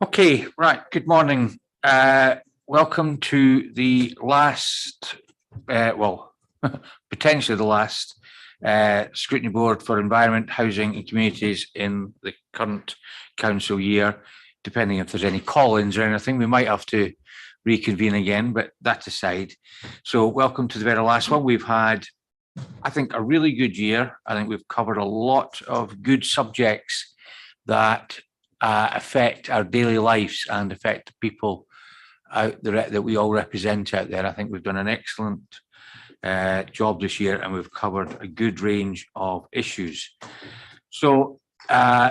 Okay, right. Good morning. Welcome to the last, potentially the last Scrutiny Board for Environment, Housing and Communities in the current council year. Depending if there's any call-ins or anything, we might have to reconvene again, but that aside. So welcome to the very last one. We've had, I think, a really good year. I think we've covered a lot of good subjects that affect our daily lives and affect the people out there that we all represent out there. I think we've done an excellent job this year, and we've covered a good range of issues. So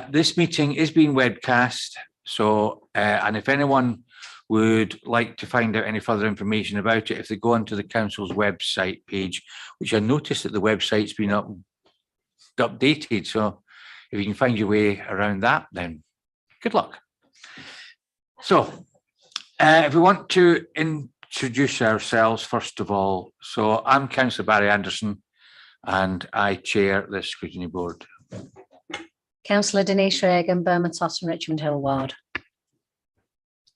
this meeting is being webcast. So, and if anyone would like to find out any further information about it, if they go onto the council's website page, which I noticed that the website's been updated. So if you can find your way around that, then good luck. So if we want to introduce ourselves, first of all, so I'm Councillor Barry Anderson and I chair the Scrutiny Board. Councillor Denise Reagan, Bermondsey, Richmond Hill Ward.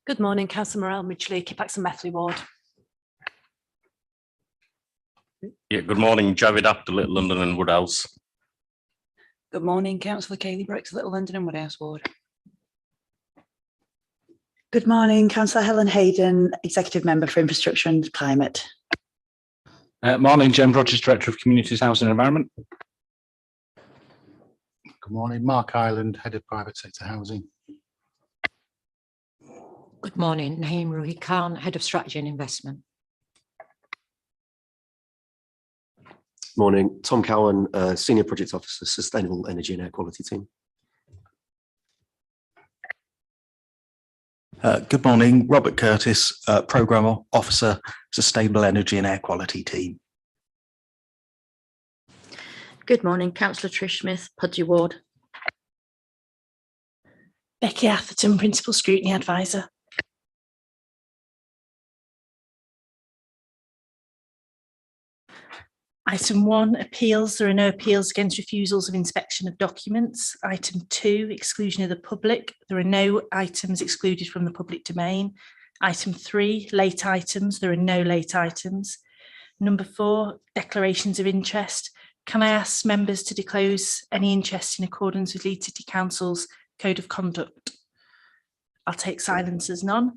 Good morning, Councillor Morel Midgley, Kippax and Methley Ward. Yeah, good morning, Javid After Little London and Woodhouse. Good morning, Councillor Kaylee Brooks, Little London and Woodhouse Ward. Good morning, Councillor Helen Hayden, Executive Member for Infrastructure and Climate. Morning, Jem Rogers, Director of Communities, Housing and Environment. Good morning, Mark Ireland, Head of Private Sector Housing. Good morning, Naeem Ruhi Khan, Head of Strategy and Investment. Morning, Tom Cowan, Senior Project Officer, Sustainable Energy and Air Quality Team. Good morning, Robert Curtis, Programme Officer, Sustainable Energy and Air Quality Team. Good morning, Councillor Trish Smith, Pudgey Ward. Becky Atherton, Principal Scrutiny Advisor. Item 1, appeals. There are no appeals against refusals of inspection of documents. Item 2, exclusion of the public. There are no items excluded from the public domain. Item 3, late items. There are no late items. Number 4, declarations of interest. Can I ask members to disclose any interest in accordance with Leeds City Council's Code of Conduct? I'll take silence as none.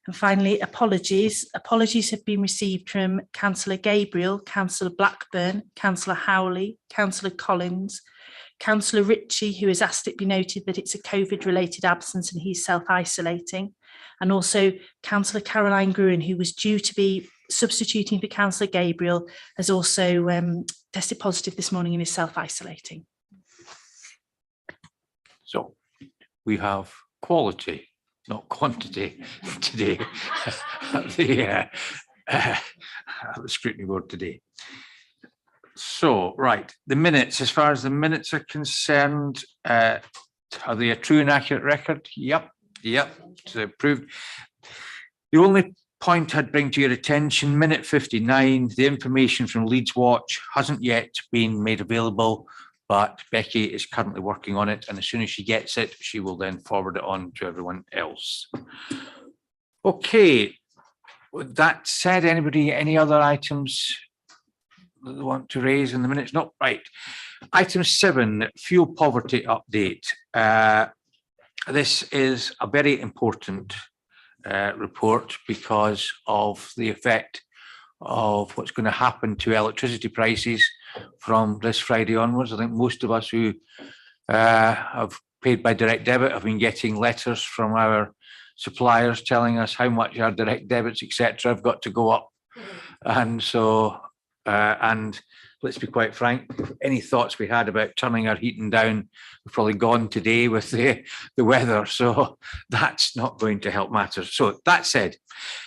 And finally, apologies. Apologies have been received from Councillor Gabriel, Councillor Blackburn, Councillor Howley, Councillor Collins, Councillor Ritchie, who has asked it be noted that it's a COVID-related absence and he's self-isolating, and also Councillor Caroline Gruen, who was due to be substituting for Councillor Gabriel, has also tested positive this morning and is self-isolating. So we have quality, not quantity, today at the Scrutiny Board today. So, right, the minutes, as far as the minutes are concerned, are they a true and accurate record? Yep, so approved. The only point I'd bring to your attention, minute 59, the information from Leeds Watch hasn't yet been made available, but Becky is currently working on it, and as soon as she gets it, she will then forward it on to everyone else. Okay, with that said, anybody, any other items that they want to raise in the minutes? No, right. Item 7, fuel poverty update. This is a very important report because of the effect of what's going to happen to electricity prices from this Friday onwards. I think most of us who have paid by direct debit have been getting letters from our suppliers telling us how much our direct debits, etc., have got to go up. And so, and let's be quite frank, any thoughts we had about turning our heating down have probably gone today with the weather. So that's not going to help matters. So that said,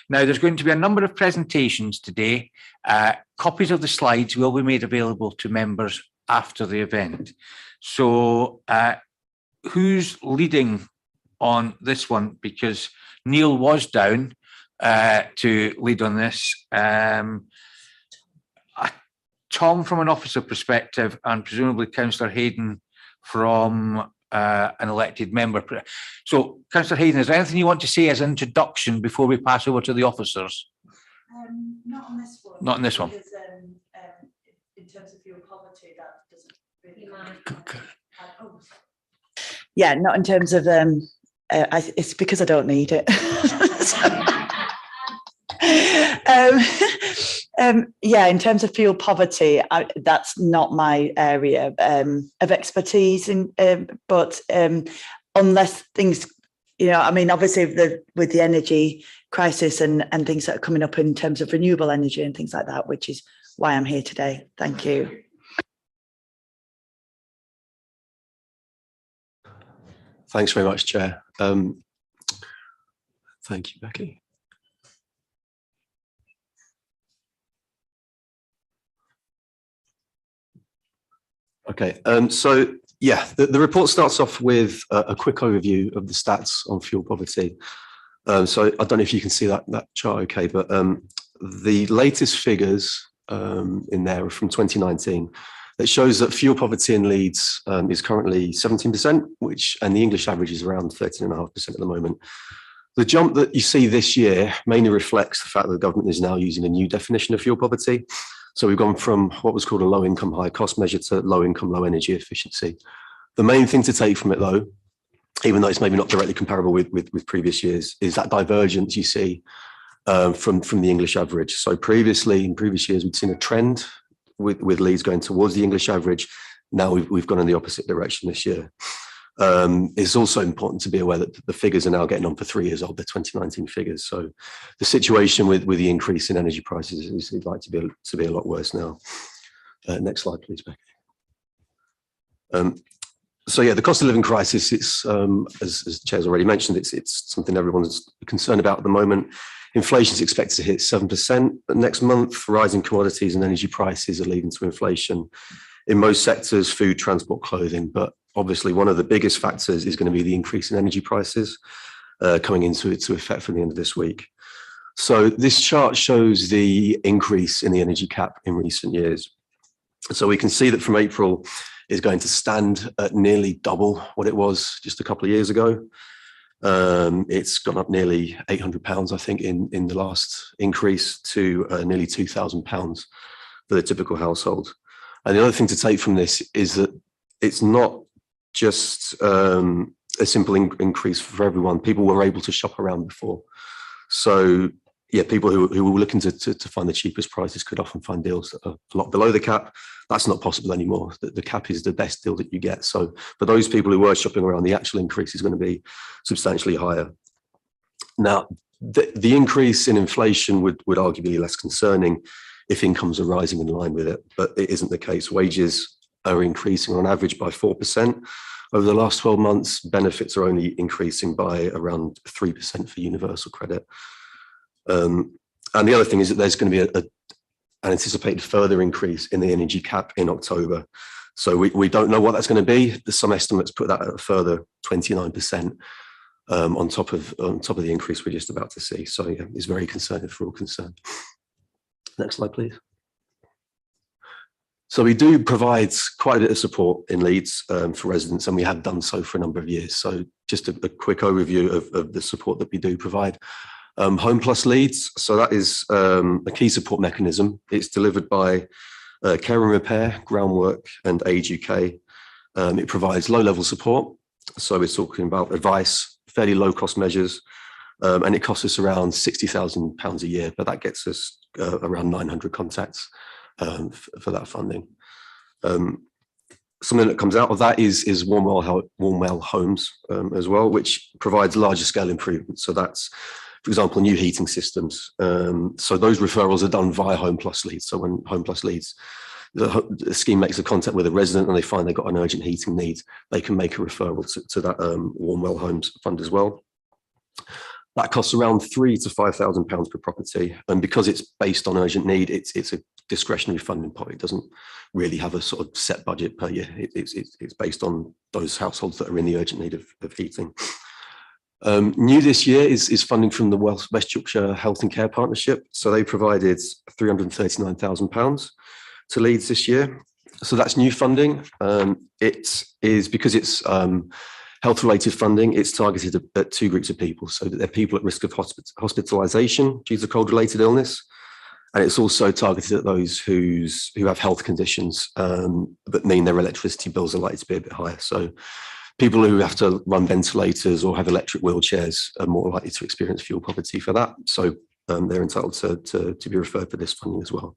now there's going to be a number of presentations today. Copies of the slides will be made available to members after the event. So who's leading on this one? Because Neil was down to lead on this. Tom from an officer perspective, and presumably Councillor Hayden from an elected member. So, Councillor Hayden, is there anything you want to say as an introduction before we pass over to the officers? Not on this one. Not on this one. Because, in terms of fuel poverty, that doesn't really. Yeah, not in terms of it's because I don't need it. Yeah, in terms of fuel poverty, that's not my area of expertise. But unless things, I mean, obviously with the energy crisis and things that are coming up in terms of renewable energy and things like that, which is why I'm here today. Thank you. Thanks very much, Chair. Thank you, Becky. Okay, so yeah, the report starts off with a quick overview of the stats on fuel poverty. So I don't know if you can see that chart okay, but the latest figures in there are from 2019. It shows that fuel poverty in Leeds is currently 17%, and the English average is around 13.5% at the moment. The jump that you see this year mainly reflects the fact that the government is now using a new definition of fuel poverty. So we've gone from what was called a low income, high cost measure to low income, low energy efficiency. The main thing to take from it though, even though it's maybe not directly comparable with previous years, is that divergence you see from the English average. So in previous years, we'd seen a trend with Leeds going towards the English average. Now we've gone in the opposite direction this year. It's also important to be aware that the figures are now getting on for 3 years old, the 2019 figures. So the situation with the increase in energy prices is likely to be a lot worse now. Next slide, please, Becky. So yeah, the cost of living crisis, it's as the Chair's already mentioned, it's something everyone's concerned about at the moment. Inflation is expected to hit 7% next month. Rising commodities and energy prices are leading to inflation in most sectors, food, transport, clothing. But obviously, one of the biggest factors is going to be the increase in energy prices coming into effect from the end of this week. So this chart shows the increase in the energy cap in recent years. So we can see that from April is going to stand at nearly double what it was just a couple of years ago. It's gone up nearly £800, I think, in the last increase to nearly £2,000 for the typical household. And the other thing to take from this is that it's not just a simple increase for everyone. People were able to shop around before. So yeah, people who were looking to find the cheapest prices could often find deals that are a lot below the cap. That's not possible anymore. The cap is the best deal that you get. So for those people who were shopping around, the actual increase is going to be substantially higher. Now, the increase in inflation would arguably be less concerning if incomes are rising in line with it, but it isn't the case. Wages are increasing on average by 4%. Over the last 12 months, benefits are only increasing by around 3% for universal credit. And the other thing is that there's going to be an anticipated further increase in the energy cap in October. So we don't know what that's going to be. Some estimates put that at a further 29% on top of the increase we're just about to see. So yeah, it's very concerning for all concerned. Next slide, please. So we do provide quite a bit of support in Leeds for residents, and we have done so for a number of years. So just a quick overview of the support that we do provide. Home Plus Leeds, so that is a key support mechanism. It's delivered by Care and Repair, Groundwork and Age UK. It provides low-level support. So we're talking about advice, fairly low-cost measures, and it costs us around £60,000 a year, but that gets us around 900 contacts for that funding. Something that comes out of that is Warm Well Homes as well, which provides larger scale improvements. So that's, for example, new heating systems. So those referrals are done via Home Plus Leeds. So when Home Plus Leeds, the scheme makes a contact with a resident and they find they've got an urgent heating need, they can make a referral to that Warm Well Homes fund as well. That costs around £3,000 to £5,000 per property. And because it's based on urgent need, it's a discretionary funding pot. It doesn't really have a sort of set budget per year. It's based on those households that are in the urgent need of heating. New this year is funding from the West Yorkshire Health and Care Partnership. So they provided £339,000 to Leeds this year So that's new funding. It is because it's health-related funding, it's targeted at two groups of people. So that they're people at risk of hospitalisation due to cold-related illness. And it's also targeted at those who have health conditions that mean their electricity bills are likely to be a bit higher. So people who have to run ventilators or have electric wheelchairs are more likely to experience fuel poverty for that. So they're entitled to be referred for this funding as well.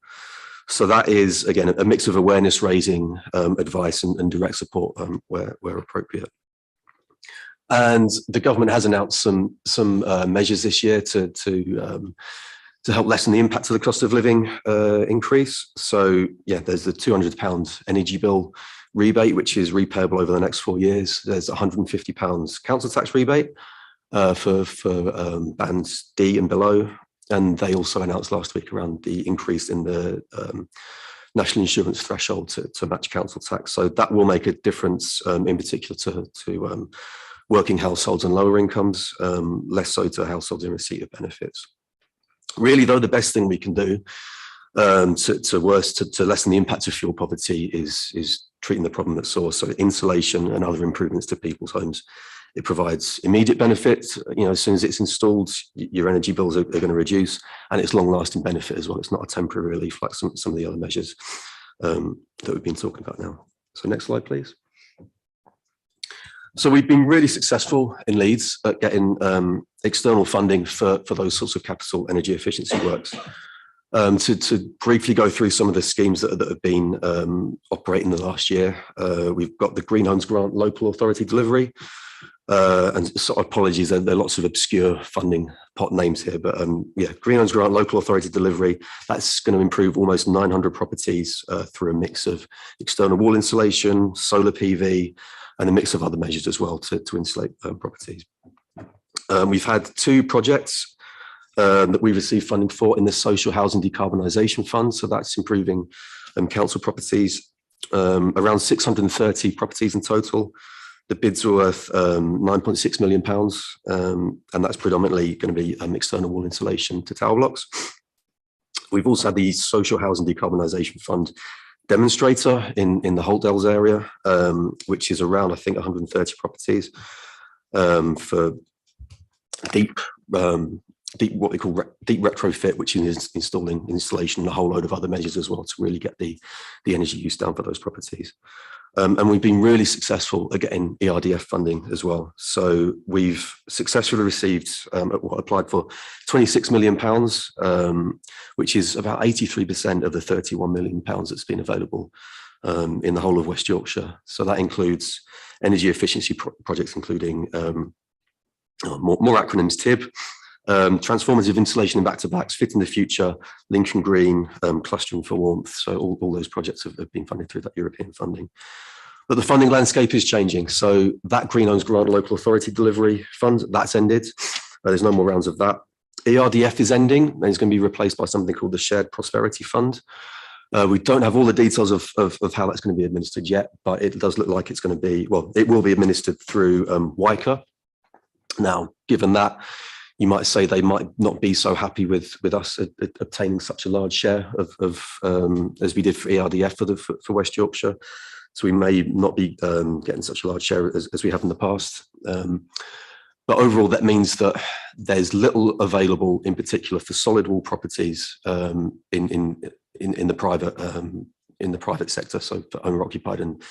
So that is, again, a mix of awareness raising, advice and direct support where appropriate. And the government has announced some measures this year to help lessen the impact of the cost of living increase. So yeah, there's the £200 energy bill rebate, which is repayable over the next 4 years. There's £150 council tax rebate for bands D and below. And they also announced last week around the increase in the national insurance threshold to match council tax. So that will make a difference in particular to working households and lower incomes, less so to households in receipt of benefits. Really, though, the best thing we can do to lessen the impact of fuel poverty is treating the problem at source. So insulation and other improvements to people's homes. It provides immediate benefits. You know, as soon as it's installed, your energy bills are going to reduce, and it's long-lasting benefit as well. It's not a temporary relief like some of the other measures that we've been talking about now. So next slide, please. So we've been really successful in Leeds at getting external funding for those sorts of capital energy efficiency works. To briefly go through some of the schemes that have been operating the last year, we've got the Green Homes Grant Local Authority Delivery. And so apologies, there are lots of obscure funding pot names here, but yeah, Green Homes Grant Local Authority Delivery, that's going to improve almost 900 properties through a mix of external wall insulation, solar PV, and a mix of other measures as well to insulate properties. We've had 2 projects that we received funding for in the Social Housing Decarbonisation Fund. So that's improving council properties, around 630 properties in total. The bids are worth £9.6 million, and that's predominantly going to be external wall insulation to tower blocks. We've also had the Social Housing Decarbonisation Fund demonstrator in the Holtdales area, which is around, I think, 130 properties for deep what we call deep retrofit, which is installing installation and a whole load of other measures as well to really get the energy use down for those properties. And we've been really successful at getting ERDF funding as well. So we've successfully received applied for £26 million, which is about 83% of the £31 million that's been available in the whole of West Yorkshire. So that includes energy efficiency projects, including more acronyms, TIB, transformative insulation and back-to-backs, Fit in the Future, Lincoln Green, Clustering for Warmth. So all those projects have been funded through that European funding. But the funding landscape is changing. So that Green Homes Grant Local Authority Delivery Fund, that's ended. There's no more rounds of that. ERDF is ending and it's going to be replaced by something called the Shared Prosperity Fund. We don't have all the details of how that's going to be administered yet, but it does look like it's going to be, well, it will be administered through WICA. Now, given that, you might say they might not be so happy with us obtaining such a large share of as we did for ERDF for West Yorkshire. So we may not be getting such a large share as we have in the past. But overall, that means that there's little available, in particular for solid wall properties in the private sector, so for owner occupied and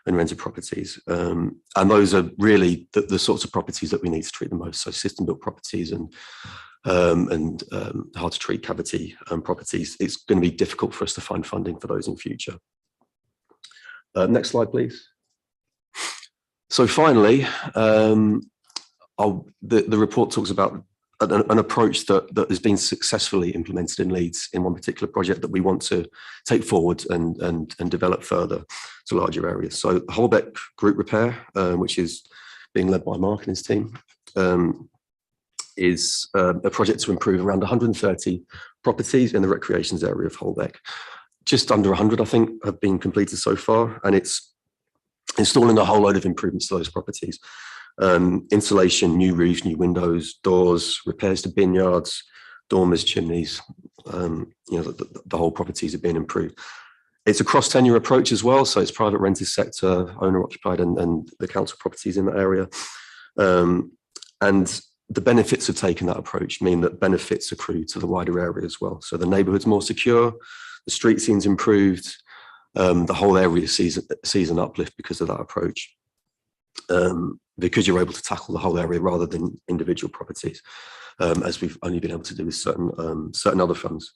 rented properties. And those are really the sorts of properties that we need to treat the most. So system built properties and hard to treat cavity properties. It's going to be difficult for us to find funding for those in future. Next slide, please. So finally, the report talks about an approach that has been successfully implemented in Leeds in one particular project that we want to take forward and develop further to larger areas. So Holbeck Group Repair, which is being led by Mark and his team, is a project to improve around 130 properties in the recreations area of Holbeck. Just under 100, I think, have been completed so far, and it's installing a whole load of improvements to those properties. Insulation, new roofs, new windows, doors, repairs to bin yards, dormers, chimneys, the whole properties are being improved. It's a cross-tenure approach as well, so it's private rented sector, owner-occupied, and the council properties in that area. And the benefits of taking that approach mean that benefits accrue to the wider area as well. So the neighbourhood's more secure, the street scene's improved, the whole area sees an uplift because of that approach. Because you're able to tackle the whole area rather than individual properties, as we've only been able to do with certain other funds.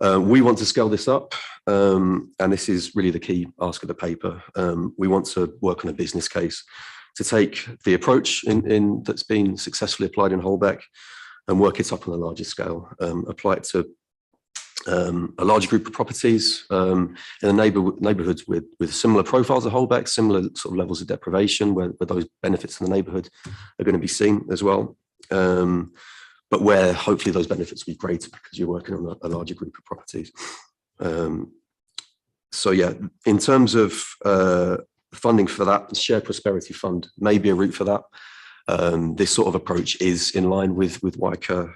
We want to scale this up, and this is really the key ask of the paper. We want to work on a business case to take the approach that's been successfully applied in Holbeck and work it up on a larger scale, apply it to a larger group of properties in the neighbourhoods with similar profiles of Holbeck, similar sort of levels of deprivation, where those benefits in the neighbourhood are going to be seen as well. But where hopefully those benefits will be greater because you're working on a larger group of properties. So yeah, in terms of funding for that, the Shared Prosperity Fund may be a route for that. This sort of approach is in line with WICA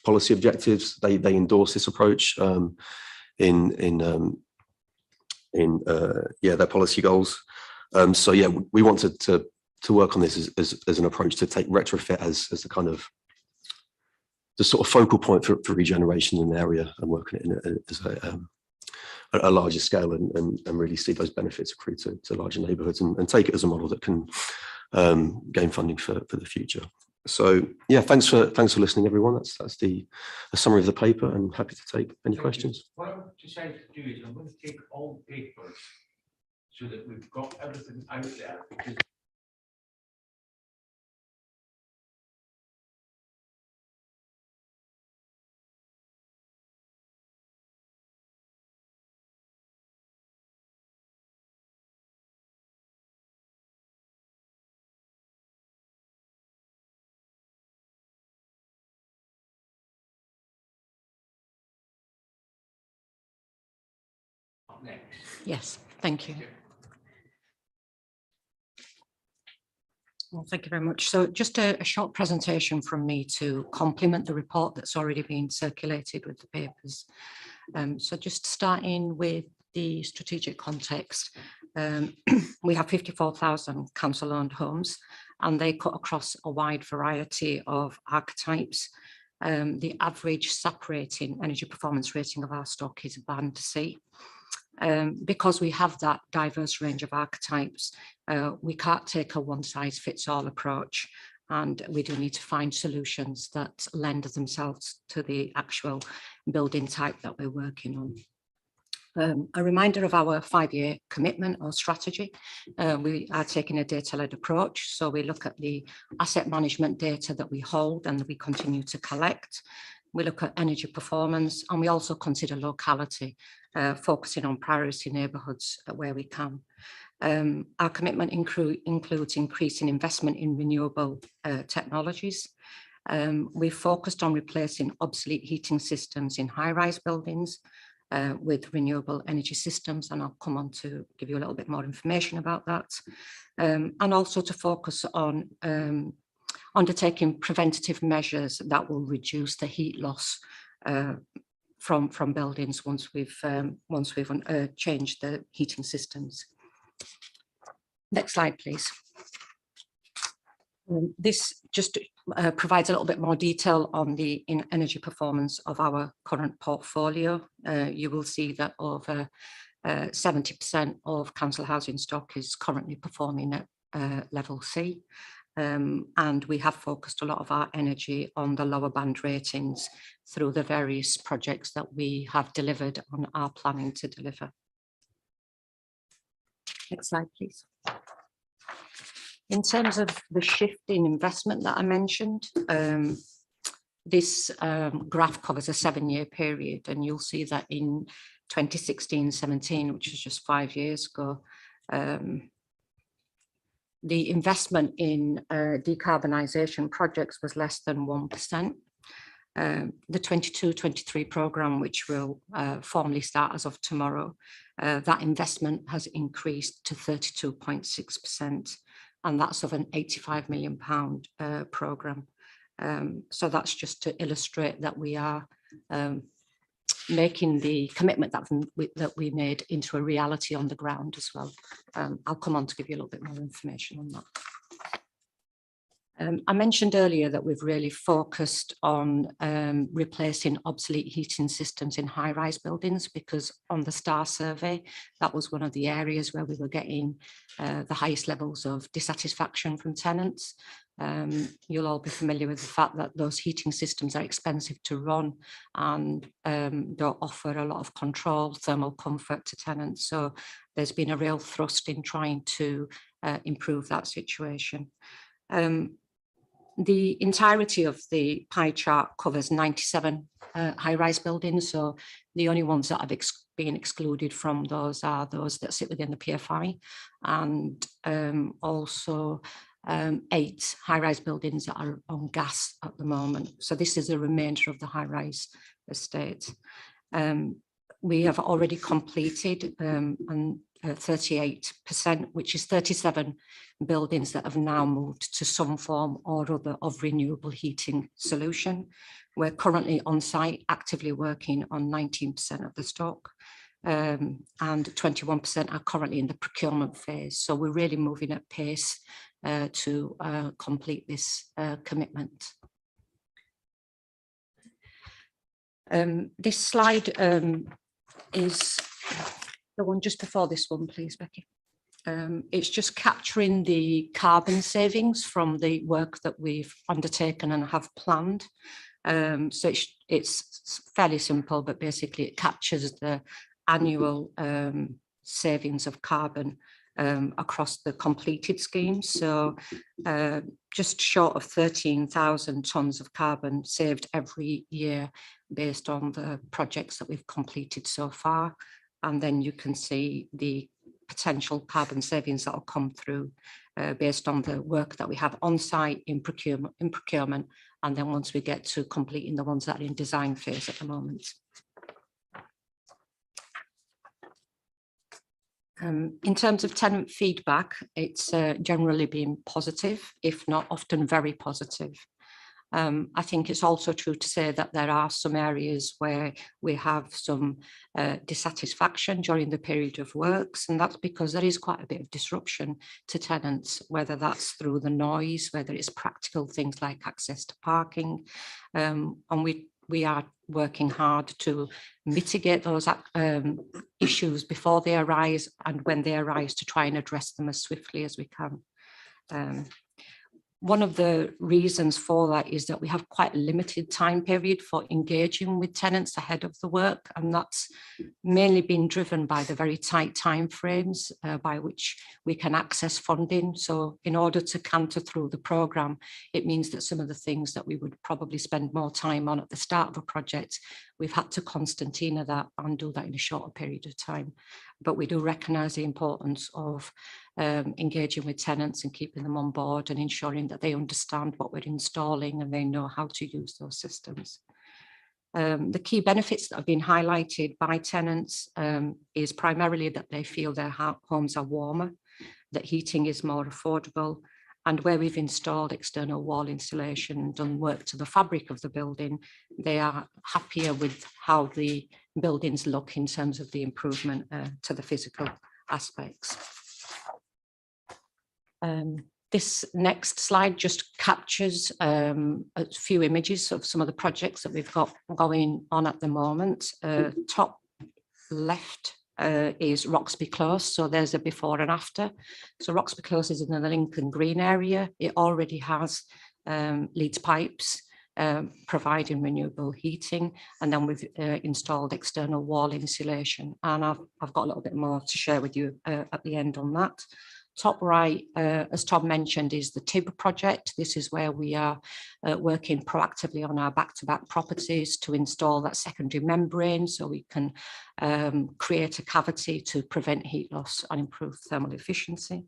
policy objectives. They endorse this approach in their policy goals. So yeah, we wanted to work on this as an approach to take retrofit as the kind of the sort of focal point for regeneration in the area and working it as a larger scale and really see those benefits accrue to larger neighbourhoods and take it as a model that can gain funding for the future. So yeah, thanks for listening, everyone. That's the summary of the paper, and happy to take any questions. What I've decided to do is I'm going to take all the papers so that we've got everything out there, because next. Yes, thank you. Well, thank you very much. So just a short presentation from me to complement the report that's already been circulated with the papers. So just starting with the strategic context, we have 54,000 council-owned homes, and they cut across a wide variety of archetypes. The average SAP rating, energy performance rating of our stock, is band C. Because we have that diverse range of archetypes, we can't take a one-size-fits-all approach, and we do need to find solutions that lend themselves to the actual building type that we're working on. A reminder of our 5-year commitment or strategy. We are taking a data-led approach, so we look at the asset management data that we hold and that we continue to collect. We look at energy performance, and we also consider locality, focusing on priority neighbourhoods where we can. Our commitment includes increasing investment in renewable technologies. We've focused on replacing obsolete heating systems in high-rise buildings with renewable energy systems, and I'll come on to give you a little bit more information about that. And also to focus on undertaking preventative measures that will reduce the heat loss from buildings once we've changed the heating systems. Next slide, please. This just provides a little bit more detail on the energy performance of our current portfolio. You will see that over 70% of council housing stock is currently performing at level C. And we have focused a lot of our energy on the lower band ratings through the various projects that we have delivered and are planning to deliver. Next slide, please. In terms of the shift in investment that I mentioned, this graph covers a 7-year period, and you'll see that in 2016-17, which is just 5 years ago, the investment in decarbonisation projects was less than 1%. The 22-23 programme, which will formally start as of tomorrow, that investment has increased to 32.6%, and that's of an £85 million programme. So that's just to illustrate that we are making the commitment that we made into a reality on the ground as well. I'll come on to give you a little bit more information on that. I mentioned earlier that we've really focused on replacing obsolete heating systems in high-rise buildings, because on the STAR survey, that was one of the areas where we were getting the highest levels of dissatisfaction from tenants. You'll all be familiar with the fact that those heating systems are expensive to run and don't offer a lot of control, thermal comfort to tenants. So there's been a real thrust in trying to improve that situation. The entirety of the pie chart covers 97 high-rise buildings, so the only ones that have been excluded from those are those that sit within the PFI, and also 8 high-rise buildings that are on gas at the moment. So this is the remainder of the high-rise estate. We have already completed 38%, which is 37 buildings that have now moved to some form or other of renewable heating solution. We're currently on site actively working on 19% of the stock, and 21% are currently in the procurement phase. So we're really moving at pace to complete this commitment. This slide is the one just before this one, please, Becky. It's just capturing the carbon savings from the work that we've undertaken and have planned. So it's fairly simple, but basically it captures the annual savings of carbon across the completed schemes. So just short of 13,000 tonnes of carbon saved every year based on the projects that we've completed so far. And then you can see the potential carbon savings that will come through based on the work that we have on site in procurement, and then once we get to completing the ones that are in design phase at the moment. In terms of tenant feedback, it's generally been positive, if not often very positive. I think it's also true to say that there are some areas where we have some dissatisfaction during the period of works, and that's because there is quite a bit of disruption to tenants, whether that's through the noise, whether it's practical things like access to parking, and we are working hard to mitigate those issues before they arise, and when they arise to try and address them as swiftly as we can. One of the reasons for that is that we have quite a limited time period for engaging with tenants ahead of the work, and that's mainly been driven by the very tight timeframes by which we can access funding. So in order to canter through the programme, it means that some of the things that we would probably spend more time on at the start of a project, we've had to concertina that and do that in a shorter period of time. But we do recognise the importance of engaging with tenants and keeping them on board and ensuring that they understand what we're installing and they know how to use those systems. The key benefits that have been highlighted by tenants is primarily that they feel their homes are warmer, that heating is more affordable, and where we've installed external wall insulation and done work to the fabric of the building, they are happier with how the buildings look in terms of the improvement to the physical aspects. This next slide just captures a few images of some of the projects that we've got going on at the moment. Top left is Roxby Close, so there's a before and after. So Roxby Close is in the Lincoln Green area. It already has Leeds pipes providing renewable heating, and then we've installed external wall insulation, and I've got a little bit more to share with you at the end on that. Top right, as Tom mentioned, is the TIB project. This is where we are working proactively on our back-to-back properties to install that secondary membrane so we can create a cavity to prevent heat loss and improve thermal efficiency.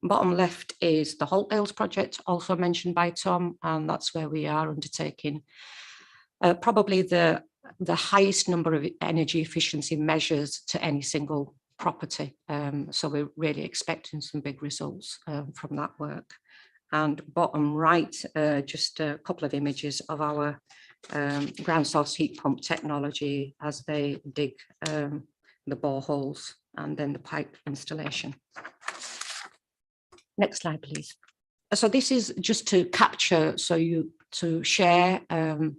Bottom left is the Holbeck project, also mentioned by Tom, and that's where we are undertaking probably the highest number of energy efficiency measures to any single property. So we're really expecting some big results from that work. And bottom right, just a couple of images of our ground source heat pump technology as they dig the boreholes and then the pipe installation. Next slide, please. So this is just to capture, to share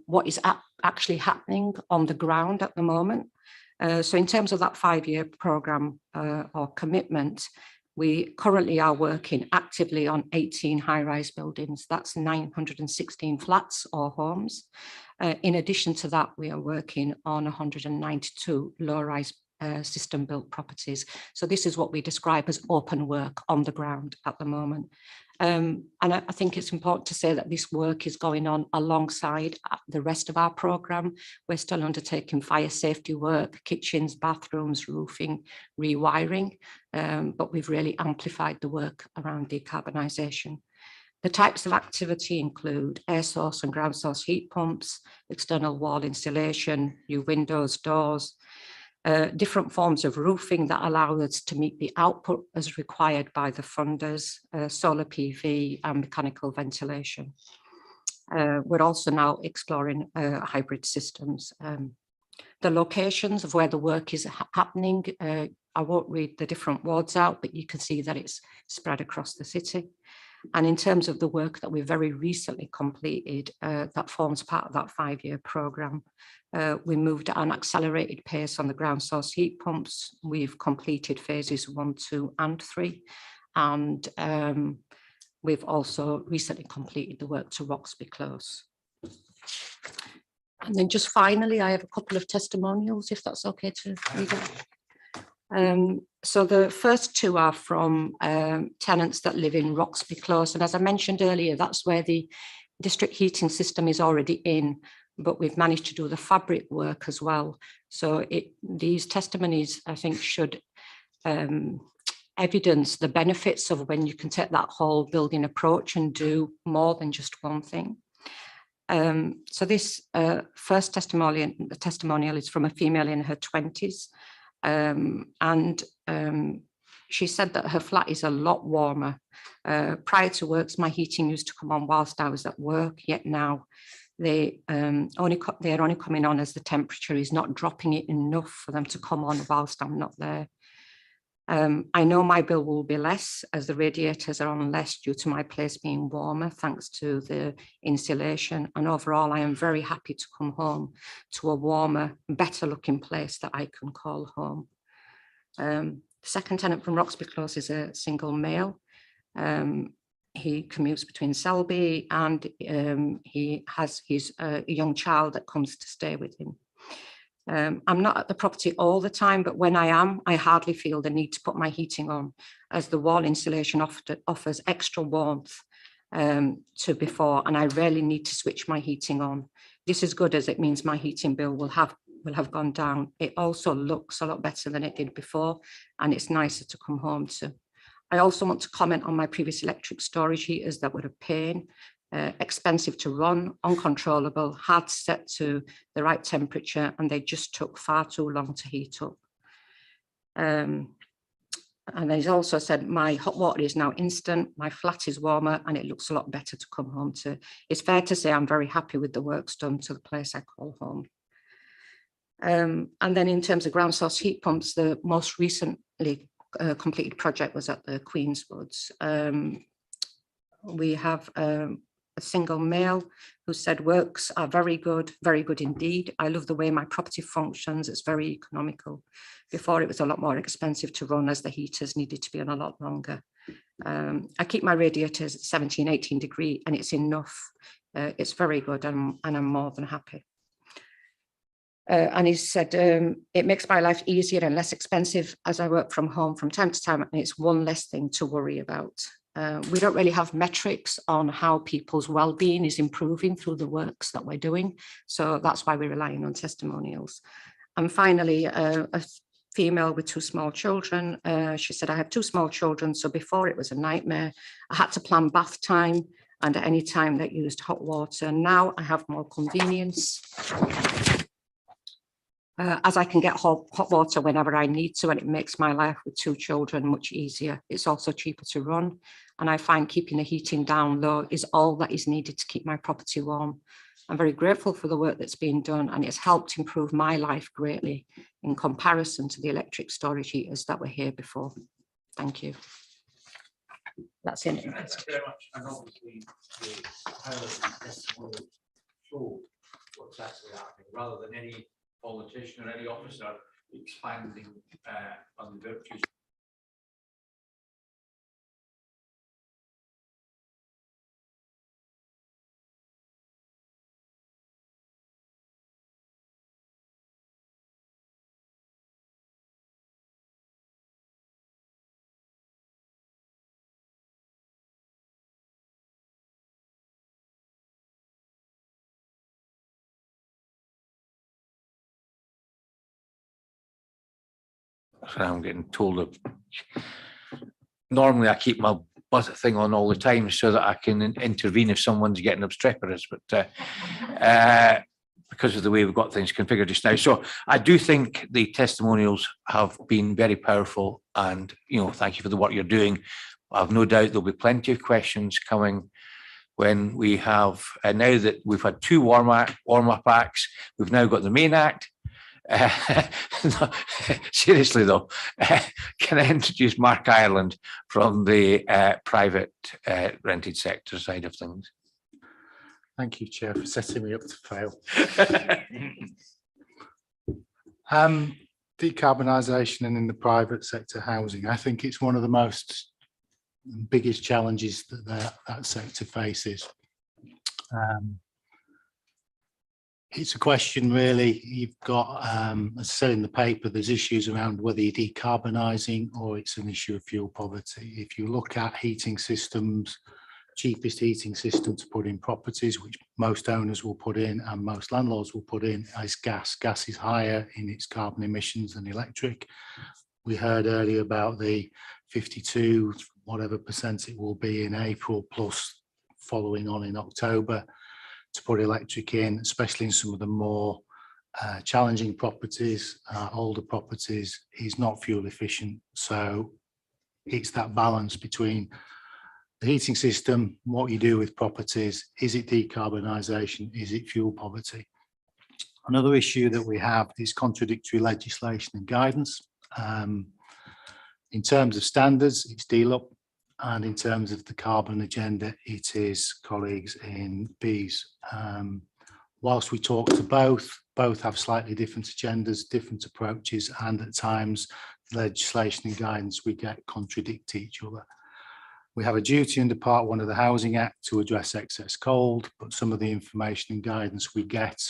what is actually happening on the ground at the moment. So in terms of that 5-year programme or commitment, we currently are working actively on 18 high-rise buildings. That's 916 flats or homes. In addition to that, we are working on 192 low-rise system-built properties. So this is what we describe as open work on the ground at the moment. And I think it's important to say that this work is going on alongside the rest of our programme. We're still undertaking fire safety work, kitchens, bathrooms, roofing, rewiring, but we've really amplified the work around decarbonisation. The types of activity include air source and ground source heat pumps, external wall insulation, new windows, doors, different forms of roofing that allow us to meet the output as required by the funders, solar PV and mechanical ventilation. We're also now exploring hybrid systems. The locations of where the work is happening, I won't read the different wards out, but you can see that it's spread across the city. And in terms of the work that we very recently completed, that forms part of that 5-year programme, we moved at an accelerated pace on the ground source heat pumps. We've completed phases 1, 2 and 3. And we've also recently completed the work to Roxby Close. And then just finally, I have a couple of testimonials, if that's okay to read out. So the first 2 are from tenants that live in Roxby Close. And as I mentioned earlier, that's where the district heating system is already in, but we've managed to do the fabric work as well. So these testimonies, I think, should evidence the benefits of when you can take that whole building approach and do more than just one thing. So this first testimonial is from a female in her 20s. She said that her flat is a lot warmer. Prior to works, my heating used to come on whilst I was at work, yet now they're only coming on as the temperature is not dropping it enough for them to come on whilst I'm not there. I know my bill will be less as the radiators are on less due to my place being warmer thanks to the insulation, and overall I am very happy to come home to a warmer, better looking place that I can call home. The second tenant from Roxby Close is a single male. He commutes between Selby and he has his young child that comes to stay with him. I'm not at the property all the time, but when I am, I hardly feel the need to put my heating on, as the wall insulation offers extra warmth to before, and I rarely need to switch my heating on. This is good, as it means my heating bill will have gone down. It also looks a lot better than it did before, and it's nicer to come home to. I also want to comment on my previous electric storage heaters that were a pain. Expensive to run, uncontrollable, hard to set to the right temperature, and they just took far too long to heat up. And he's also said my hot water is now instant, my flat is warmer, and it looks a lot better to come home to. It's fair to say I'm very happy with the works done to the place I call home. And then in terms of ground source heat pumps, the most recently completed project was at the Queenswoods. We have a single male who said works are very good indeed. I love the way my property functions. It's very economical. Before it was a lot more expensive to run as the heaters needed to be on a lot longer. I keep my radiators at 17, 18 degree and it's enough. It's very good and I'm more than happy. And he said, it makes my life easier and less expensive as I work from home from time to time, and it's one less thing to worry about. We don't really have metrics on how people's well-being is improving through the works that we're doing. So that's why we're relying on testimonials. And finally, a female with 2 small children. She said, I have 2 small children. So before it was a nightmare. I had to plan bath time and at any time that used hot water. Now I have more convenience. As I can get hot water whenever I need to, and it makes my life with 2 children much easier. It's also cheaper to run, and I find keeping the heating down low is all that is needed to keep my property warm. I'm very grateful for the work that's been done, and it's helped improve my life greatly in comparison to the electric storage heaters that were here before. Thank you. That's it. Thank you very much. And obviously, the pilot testimonial show what's actually happening, rather than any politician or any officer expanding on the virtues. I'm getting told of. Normally, I keep my buzzer thing on all the time so that I can intervene if someone's getting obstreperous, but because of the way we've got things configured just now. So I do think the testimonials have been very powerful, and thank you for the work you're doing. I've no doubt there'll be plenty of questions coming when we have, now that we've had 2 warm-up acts, we've now got the main act. No, seriously though, can I introduce Mark Ireland from the private rented sector side of things? Thank you, Chair, for setting me up to fail. Decarbonisation and in the private sector housing, I think it's one of the biggest challenges that that sector faces. It's a question really, you've got, as I said in the paper, there's issues around whether you're decarbonising or it's an issue of fuel poverty. If you look at heating systems, cheapest heating system to put in properties, which most owners will put in and most landlords will put in, is gas. Gas is higher in its carbon emissions than electric. We heard earlier about the 52, whatever % it will be in April, plus following on in October. To put electric in, especially in some of the more challenging properties, older properties, is not fuel efficient. So it's that balance between the heating system, what you do with properties, is it decarbonisation, is it fuel poverty? Another issue that we have is contradictory legislation and guidance. In terms of standards, it's DLUP. And in terms of the carbon agenda, it is colleagues in Bs. Whilst we talk to both have slightly different agendas, different approaches, and at times the legislation and guidance we get contradict each other. We have a duty under Part 1 of the Housing Act to address excess cold, but some of the information and guidance we get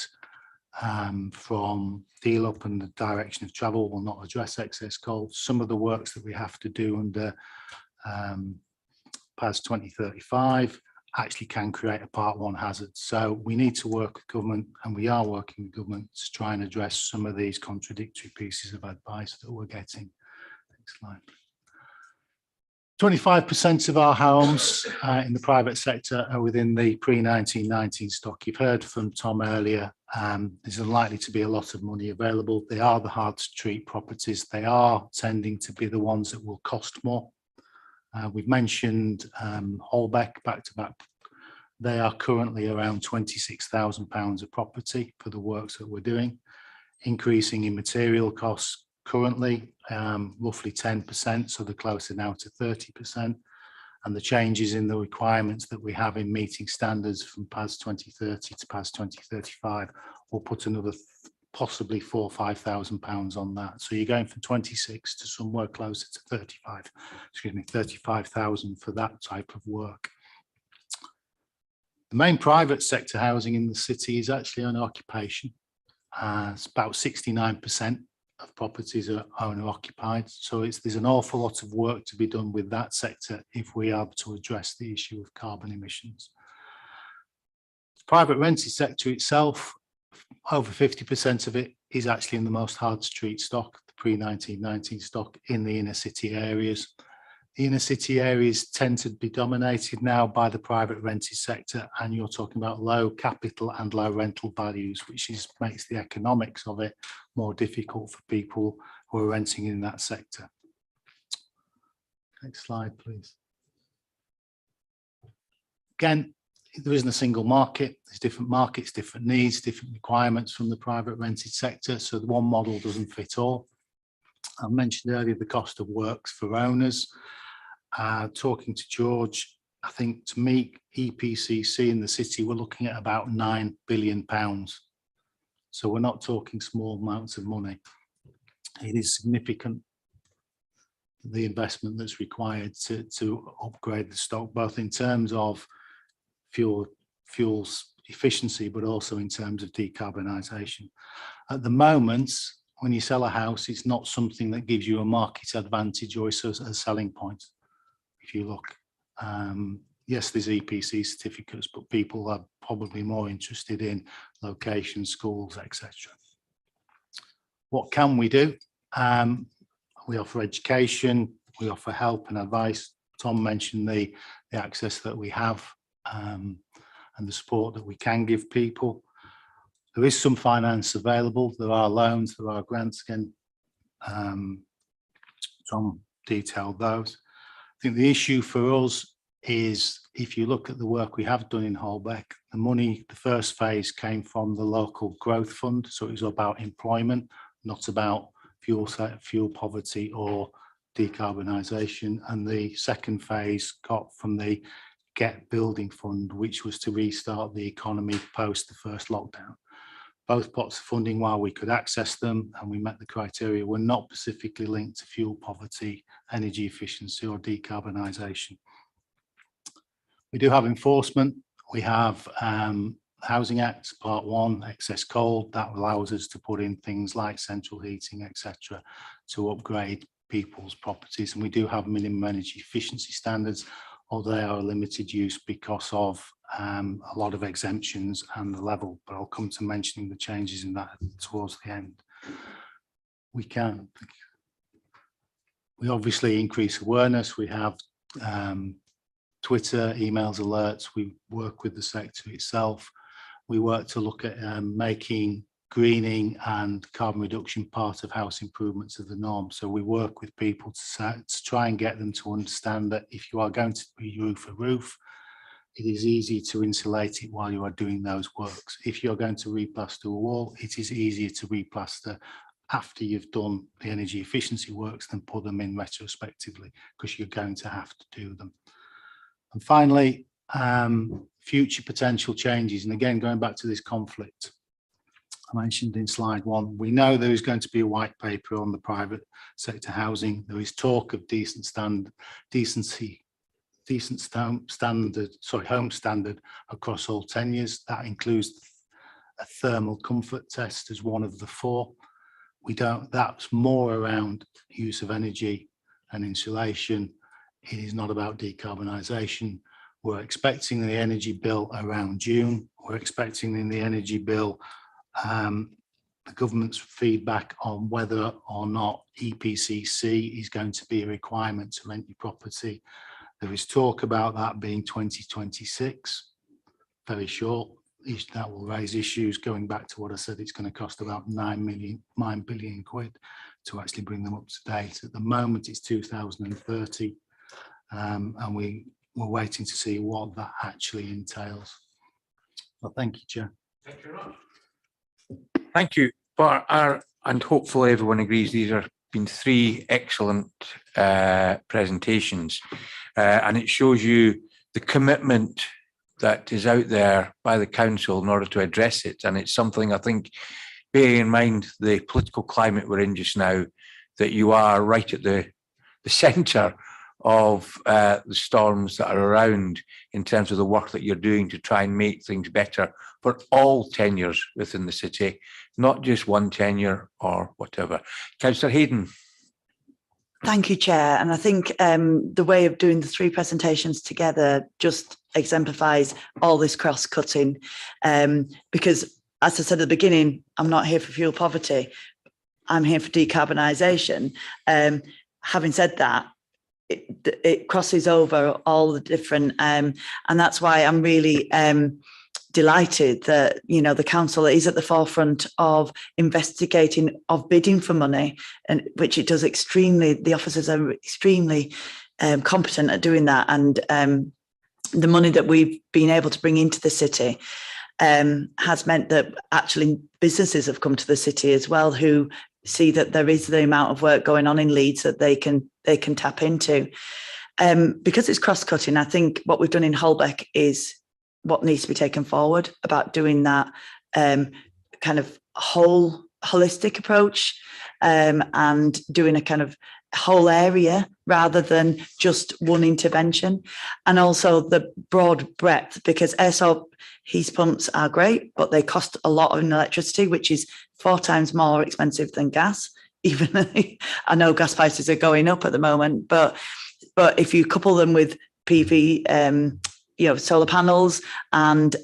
from DLUP and the direction of travel will not address excess cold. Some of the works that we have to do under PAS 2035 actually can create a Part 1 hazard. So we need to work with government, and we are working with government to try and address some of these contradictory pieces of advice that we're getting. Next slide. 25% of our homes in the private sector are within the pre-1919 stock. You've heard from Tom earlier, there's unlikely to be a lot of money available. They are the hard to treat properties. They are tending to be the ones that will cost more. We've mentioned Holbeck back to back. They are currently around £26,000 a property for the works that we're doing, increasing in material costs currently roughly 10%, so they're closer now to 30%. And the changes in the requirements that we have in meeting standards from PAS 2030 to PAS 2035 will put another possibly £4,000 or £5,000 on that. So you're going from 26 to somewhere closer to 35,000 for that type of work. The main private sector housing in the city is actually owner occupation. It's about 69% of properties are owner occupied. So there's an awful lot of work to be done with that sector if we are to address the issue of carbon emissions. The private rented sector itself, over 50% of it is actually in the most hard to treat stock, the pre-1919 stock in the inner city areas. The inner city areas tend to be dominated now by the private rented sector, and you're talking about low capital and low rental values, which makes the economics of it more difficult for people who are renting in that sector. Next slide, please. Again, there isn't a single market. There's different markets, different needs, different requirements from the private rented sector. So the one model doesn't fit all. I mentioned earlier the cost of works for owners. Talking to George, I think to meet EPCC in the city, we're looking at about £9 billion. So we're not talking small amounts of money. It is significant, the investment that's required to upgrade the stock, both in terms of fuels efficiency, but also in terms of decarbonisation. At the moment, when you sell a house, it's not something that gives you a market advantage or is a selling point. If you look, yes, there's EPC certificates, but people are probably more interested in location, schools, etc. What can we do? We offer education, we offer help and advice. Tom mentioned the access that we have and the support that we can give people. There is some finance available. There are loans, there are grants again. Tom detailed those. I think the issue for us is, if you look at the work we have done in Holbeck, the money, the first phase came from the local growth fund. So it was about employment, not about fuel poverty or decarbonisation. And the second phase got from the Get Building Fund, which was to restart the economy post the first lockdown. Both pots of funding, while we could access them and we met the criteria, were not specifically linked to fuel poverty, energy efficiency or decarbonisation. We do have enforcement. We have Housing Act Part 1, excess cold, that allows us to put in things like central heating, etc., to upgrade people's properties. And we do have minimum energy efficiency standards, although they are limited use because of a lot of exemptions and the level, but I'll come to mentioning the changes in that towards the end. We obviously increase awareness. We have Twitter, emails, alerts. We work with the sector itself. We work to look at making greening and carbon reduction part of house improvements of the norm. So we work with people to try and get them to understand that if you are going to re-roof a roof, it is easy to insulate it while you are doing those works. If you're going to replaster a wall, it is easier to replaster after you've done the energy efficiency works than put them in retrospectively, because you're going to have to do them. And finally, future potential changes. And again, going back to this conflict I mentioned in slide 1, we know there is going to be a white paper on the private sector housing. There is talk of home standard across all tenures. That includes a thermal comfort test as one of the 4. That's more around use of energy and insulation. It is not about decarbonisation. We're expecting the energy bill around June. We're expecting in the energy bill the government's feedback on whether or not EPCC is going to be a requirement to rent your property. There is talk about that being 2026, very short. That will raise issues. Going back to what I said, it's going to cost about 9 billion quid to actually bring them up to date. At the moment, it's 2030, and we're waiting to see what that actually entails. Well, thank you, Chair. Thank you very much. Thank you. And hopefully everyone agrees these have been 3 excellent presentations, and it shows you the commitment that is out there by the council in order to address it. And it's something, I think, bearing in mind the political climate we're in just now, that you are right at the centre of the storms that are around in terms of the work that you're doing to try and make things better for all tenures within the city, not just one tenure or whatever. Councillor Hayden. Thank you, Chair. And I think the way of doing the 3 presentations together just exemplifies all this cross-cutting, because, as I said at the beginning, I'm not here for fuel poverty. I'm here for decarbonisation. Having said that, it crosses over all the different, and that's why I'm really delighted that, you know, the council is at the forefront of investigating, of bidding for money, and which it does extremely. The officers are extremely competent at doing that, and the money that we've been able to bring into the city has meant that actually businesses have come to the city as well, who see that there is the amount of work going on in Leeds that they can tap into. Because it's cross-cutting, I think what we've done in Holbeck is what needs to be taken forward about doing that kind of holistic approach and doing a kind of whole area rather than just one intervention, and also the broad breadth, because air source heat pumps are great, but they cost a lot in electricity, which is 4 times more expensive than gas. Even I know gas prices are going up at the moment, but if you couple them with PV, solar panels, and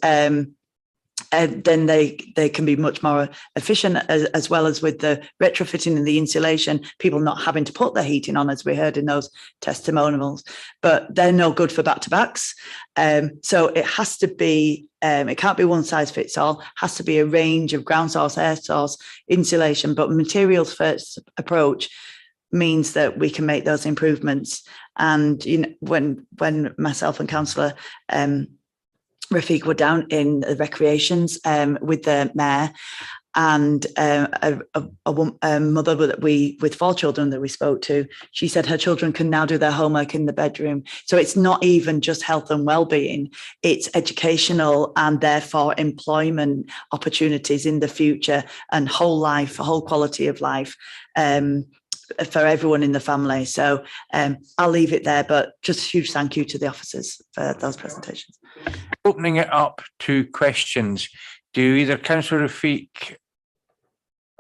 then they can be much more efficient, as well as with the retrofitting and the insulation, people not having to put their heating on, as we heard in those testimonials. But they're no good for back-to-backs. So it has to be, it can't be one size fits all, it has to be a range of ground source, air source, insulation, but materials first approach means that we can make those improvements. And when myself and Councillor Rafiq were down in the recreations with the mayor, and a mother with 4 children that we spoke to, she said her children can now do their homework in the bedroom. So it's not even just health and well-being, it's educational and therefore employment opportunities in the future, and whole quality of life for everyone in the family. So I'll leave it there, but just a huge thank you to the officers for those presentations. Opening it up to questions. Do either Councillor Rafiq,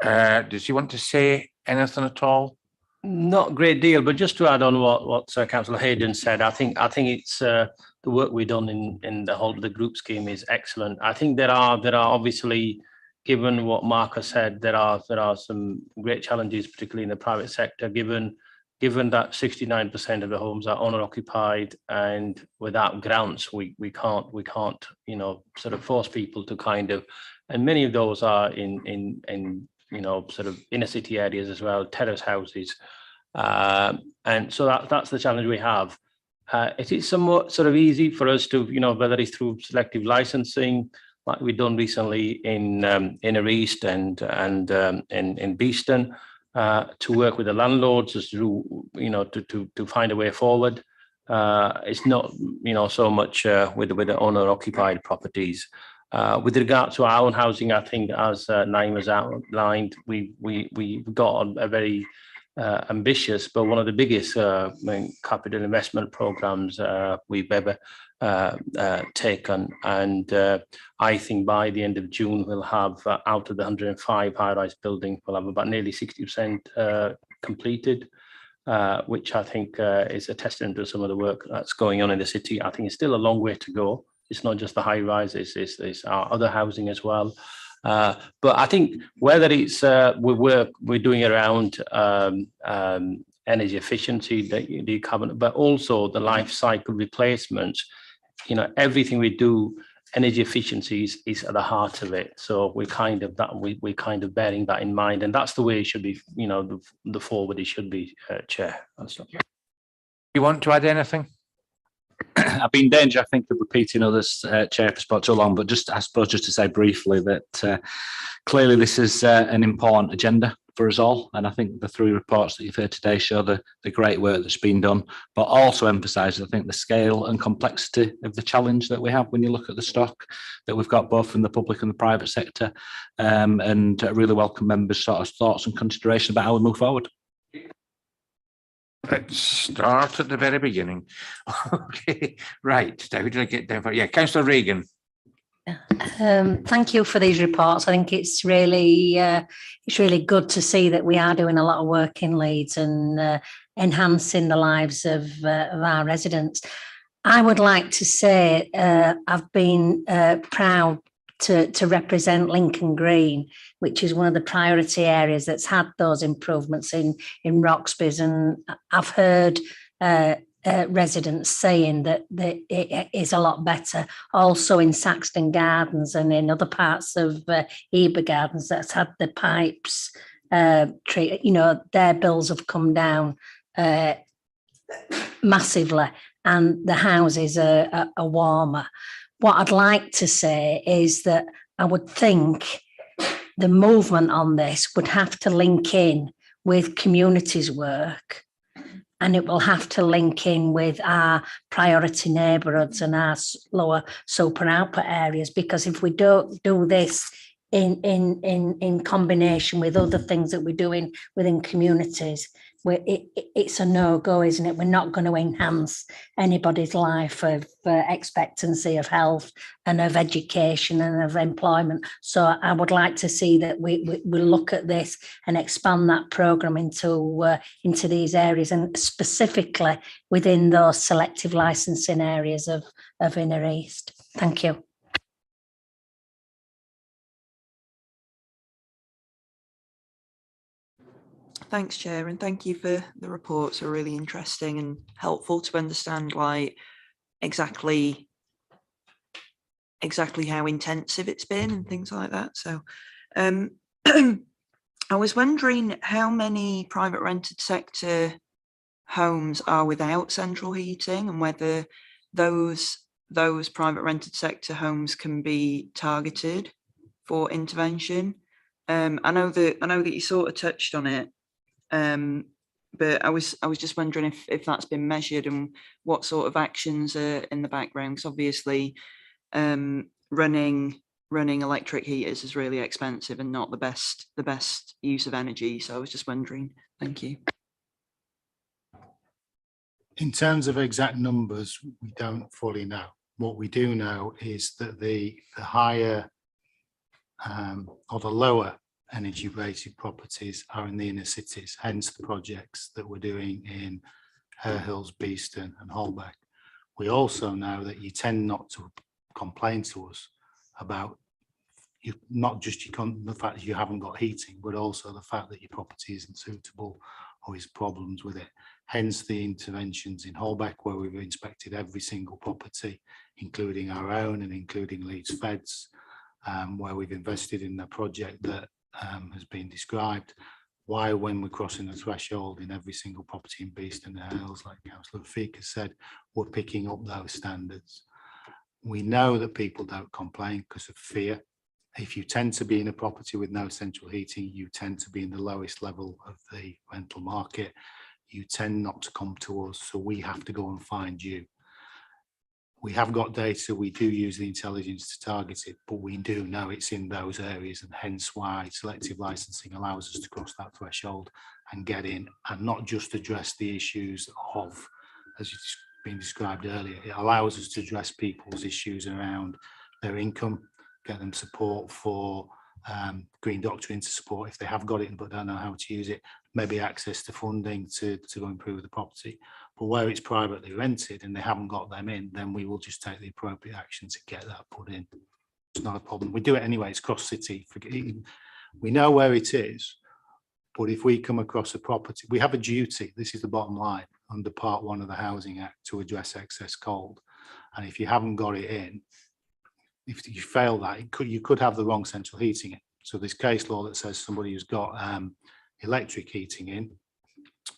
does he want to say anything at all? Not a great deal, but just to add on what Councillor Hayden said, I think it's the work we've done in the whole of the group scheme is excellent. I think there are obviously, given what Mark has said, there are some great challenges, particularly in the private sector, given that 69% of the homes are owner occupied, and without grants, we can't sort of force people to kind of, and many of those are in sort of inner city areas as well, terrace houses, and so that's the challenge we have. It is somewhat sort of easy for us to, whether it's through selective licensing, like we've done recently in Inner East and in Beeston, to work with the landlords as to find a way forward. It's not so much with the owner occupied properties. With regard to our own housing, I think as Naeem has outlined, we've got a very ambitious, but one of the biggest capital investment programs we've ever taken, and I think by the end of June we'll have out of the 105 high-rise buildings, we'll have about nearly 60% completed, which I think is a testament to some of the work that's going on in the city. I think it's still a long way to go. It's not just the high-rise, it's our other housing as well. But I think whether it's we're doing around energy efficiency, the carbon, but also the life cycle replacements. Everything we do, energy efficiencies is at the heart of it. So we're kind of bearing that in mind, and that's the way it should be. The forward it should be, Chair. You want to add anything? I've been in danger, I think, of repeating others, Chair, if I spoke too long, but I suppose just to say briefly that clearly this is an important agenda for us all, and I think the 3 reports that you've heard today show the great work that's been done, but also emphasise, I think, the scale and complexity of the challenge that we have when you look at the stock that we've got both in the public and the private sector, and really welcome members' sort of thoughts and consideration about how we move forward. Let's start at the very beginning. Okay, right. Now, who did I get down for? Yeah, Councillor Reagan. Thank you for these reports. I think it's really good to see that we are doing a lot of work in Leeds and enhancing the lives of our residents. I would like to say I've been proud to represent Lincoln Green, which is one of the priority areas that's had those improvements in Roxby's, and I've heard residents saying that it is a lot better. Also in Saxton Gardens and in other parts of Eber Gardens that's had the pipes treated, their bills have come down massively. and the houses are warmer. What I'd like to say is that I would think the movement on this would have to link in with communities work, and it will have to link in with our priority neighbourhoods and our lower super output areas, because if we don't do this in combination with other things that we're doing within communities, it's a no-go, isn't it? We're not going to enhance anybody's life of expectancy, of health and of education and of employment. So I would like to see that we look at this and expand that programme into these areas, and specifically within those selective licensing areas of Inner East. Thank you. Thanks, Chair, and thank you for the reports. Are really interesting and helpful to understand like exactly how intensive it's been and things like that. So I was wondering how many private rented sector homes are without central heating, and whether those private rented sector homes can be targeted for intervention. I know that you sort of touched on it. But I was just wondering if that's been measured and what sort of actions are in the background, because obviously running electric heaters is really expensive and not the best use of energy. So I was just wondering. Thank you. In terms of exact numbers, we don't fully know. What we do know is that the higher or the lower energy rated properties are in the inner cities, hence the projects that we're doing in Hare Hills, Beeston and Holbeck. We also know that you tend not to complain to us about not just the fact that you haven't got heating, but also the fact that your property isn't suitable or has problems with it. Hence the interventions in Holbeck, where we've inspected every single property, including our own and including Leeds Feds, where we've invested in the project that has been described. Why, when we're crossing the threshold in every single property in Beeston and Hills, like Councillor Fika said, we're picking up those standards. We know that people don't complain because of fear. If you tend to be in a property with no central heating, you tend to be in the lowest level of the rental market. You tend not to come to us, so we have to go and find you. We have got data, we do use the intelligence to target it, but we do know it's in those areas, and hence why selective licensing allows us to cross that threshold and get in, and not just address the issues of, as it's been described earlier, it allows us to address people's issues around their income, get them support for green doctrine to support if they have got it but don't know how to use it, maybe access to funding to go improve the property. But where it's privately rented and they haven't got them in, then we will just take the appropriate action to get that put in. It's not a problem. We do it anyway. It's cross city. We know where it is, but if we come across a property, we have a duty. This is the bottom line under Part 1 of the Housing Act to address excess cold. And if you haven't got it in, if you fail that, you could have the wrong central heating in. So there's case law that says somebody who's got electric heating in,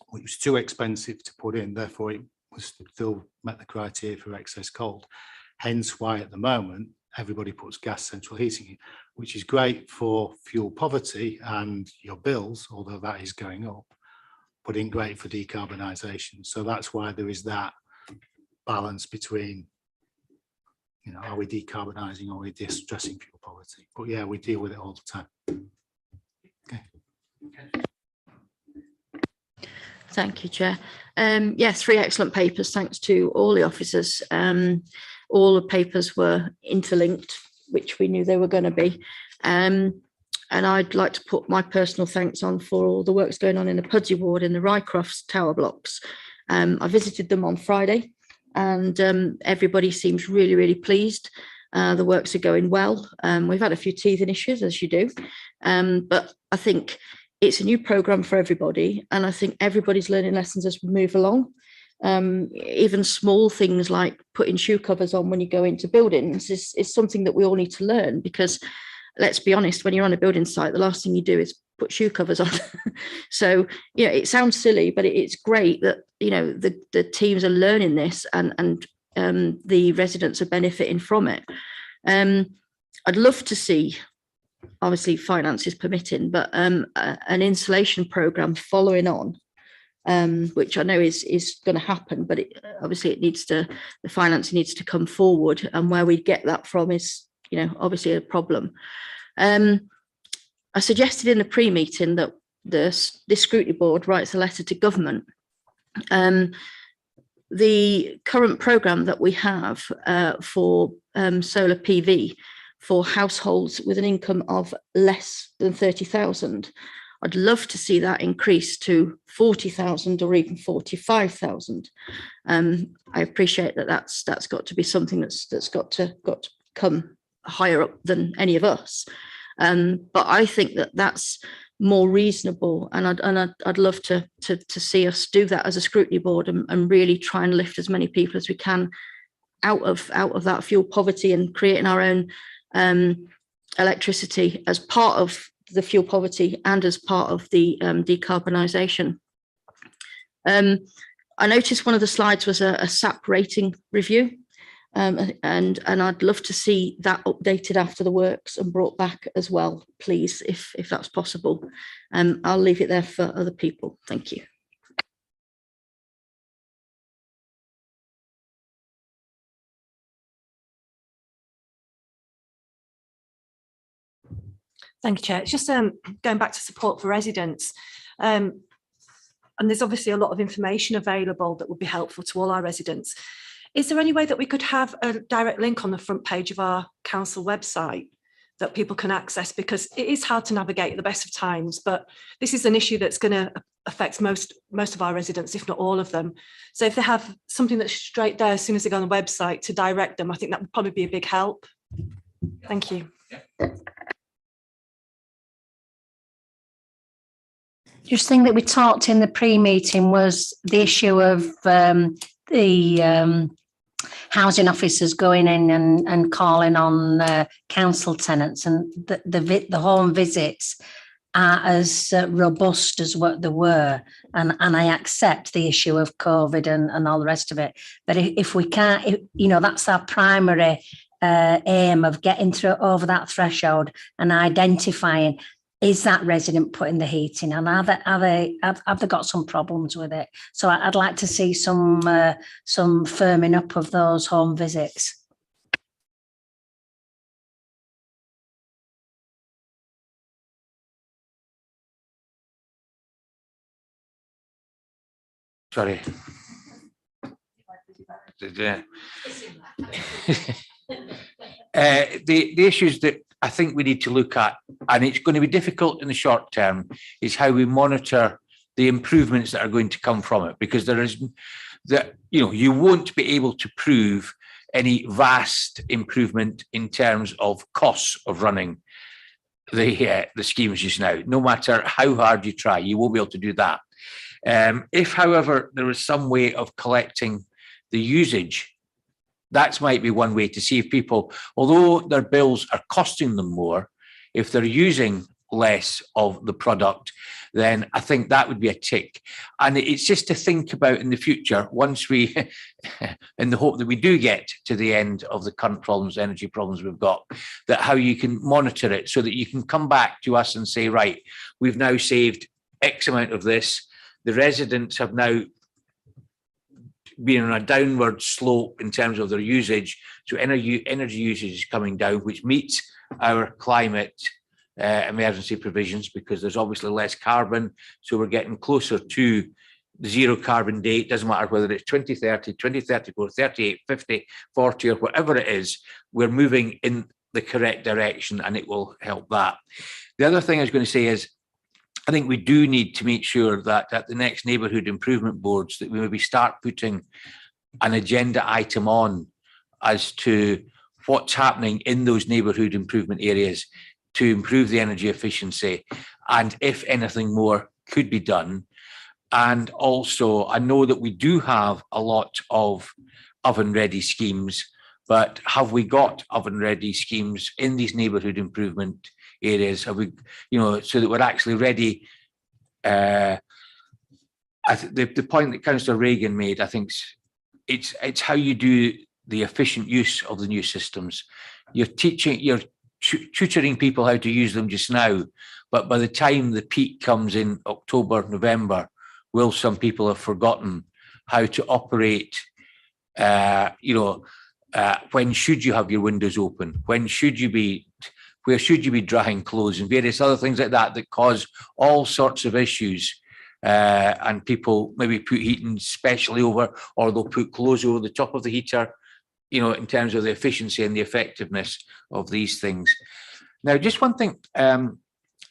which was too expensive to put in, therefore it was still met the criteria for excess cold. Hence why at the moment everybody puts gas central heating in, which is great for fuel poverty and your bills, although that is going up, but ain't great for decarbonisation. So that's why there is that balance between, you know, are we decarbonising or are we addressing fuel poverty? But yeah, we deal with it all the time. Okay. Thank you, Chair. Yes, 3 excellent papers. Thanks to all the officers. All the papers were interlinked, which we knew they were going to be. And I'd like to put my personal thanks on for all the works going on in the Pudsey ward in the Rycrofts tower blocks. I visited them on Friday, and everybody seems really, really pleased. The works are going well. We've had a few teething issues, as you do, but I think it's a new programme for everybody, and I think everybody's learning lessons as we move along. Even small things like putting shoe covers on when you go into buildings is something that we all need to learn, because let's be honest, when you're on a building site, the last thing you do is put shoe covers on. So, it sounds silly, but it's great that, the teams are learning this and the residents are benefiting from it. I'd love to see, obviously finances permitting, but an insulation programme following on, which I know is going to happen, but obviously the finance needs to come forward, and where we get that from is, obviously a problem. I suggested in the pre-meeting that this Scrutiny Board writes a letter to government. The current programme that we have for solar PV for households with an income of less than 30,000, I'd love to see that increase to 40,000 or even 45,000. I appreciate that that's got to be something that's got to come higher up than any of us. But I think that that's more reasonable, and I'd love to see us do that as a Scrutiny Board and really try and lift as many people as we can out of that fuel poverty and creating our own electricity as part of the fuel poverty and as part of the decarbonisation. I noticed one of the slides was a SAP rating review, and I'd love to see that updated after the works and brought back as well, please, if that's possible. I'll leave it there for other people. Thank you. Thank you, Chair. It's just going back to support for residents. And there's obviously a lot of information available that would be helpful to all our residents. Is there any way that we could have a direct link on the front page of our council website that people can access? Because it is hard to navigate at the best of times, but this is an issue that's going to affect most of our residents, if not all of them. So if they have something that's straight there as soon as they go on the website to direct them, I think that would probably be a big help. Thank you. Just thing that we talked in the pre-meeting was the issue of the housing officers going in and calling on council tenants, and the home visits are as robust as what they were. And I accept the issue of COVID and all the rest of it. But if we can't, that's our primary aim of getting over that threshold and identifying, is that resident putting the heating on? Have they got some problems with it? So I'd like to see some firming up of those home visits. Sorry. The issues that I think we need to look at, and it's going to be difficult in the short term, is how we monitor the improvements that are going to come from it, because there is that, you won't be able to prove any vast improvement in terms of costs of running the schemes just now. No matter how hard you try, you won't be able to do that. If, however, there is some way of collecting the usage, that might be one way to see if people, although their bills are costing them more, if they're using less of the product, then I think that would be a tick. And it's just to think about in the future, once we, in the hope that we do get to the end of the current problems, energy problems we've got, that how you can monitor it so that you can come back to us and say, right, we've now saved X amount of this. The residents have now been on a downward slope in terms of their usage. So energy usage is coming down, which meets our climate emergency provisions, because there's obviously less carbon. So we're getting closer to the zero carbon date. Doesn't matter whether it's 2030, 2034, 38, 50, 40, or whatever it is, we're moving in the correct direction, and it will help that. The other thing I was going to say is, I think we do need to make sure that at the next neighbourhood improvement boards that we maybe start putting an agenda item on as to what's happening in those neighbourhood improvement areas to improve the energy efficiency, and if anything more could be done. And also, I know that we do have a lot of oven-ready schemes, but have we got oven-ready schemes in these neighbourhood improvement areas? Have we, so that we're actually ready? I think the point that Councillor Reagan made, I think it's how you do the efficient use of the new systems. You're tutoring people how to use them just now, but by the time the peak comes in October, November, will some people have forgotten how to operate? When should you have your windows open? Where should you be drying clothes and various other things like that cause all sorts of issues. And people maybe put heating specially over, or they'll put clothes over the top of the heater, in terms of the efficiency and the effectiveness of these things. Now, just one thing,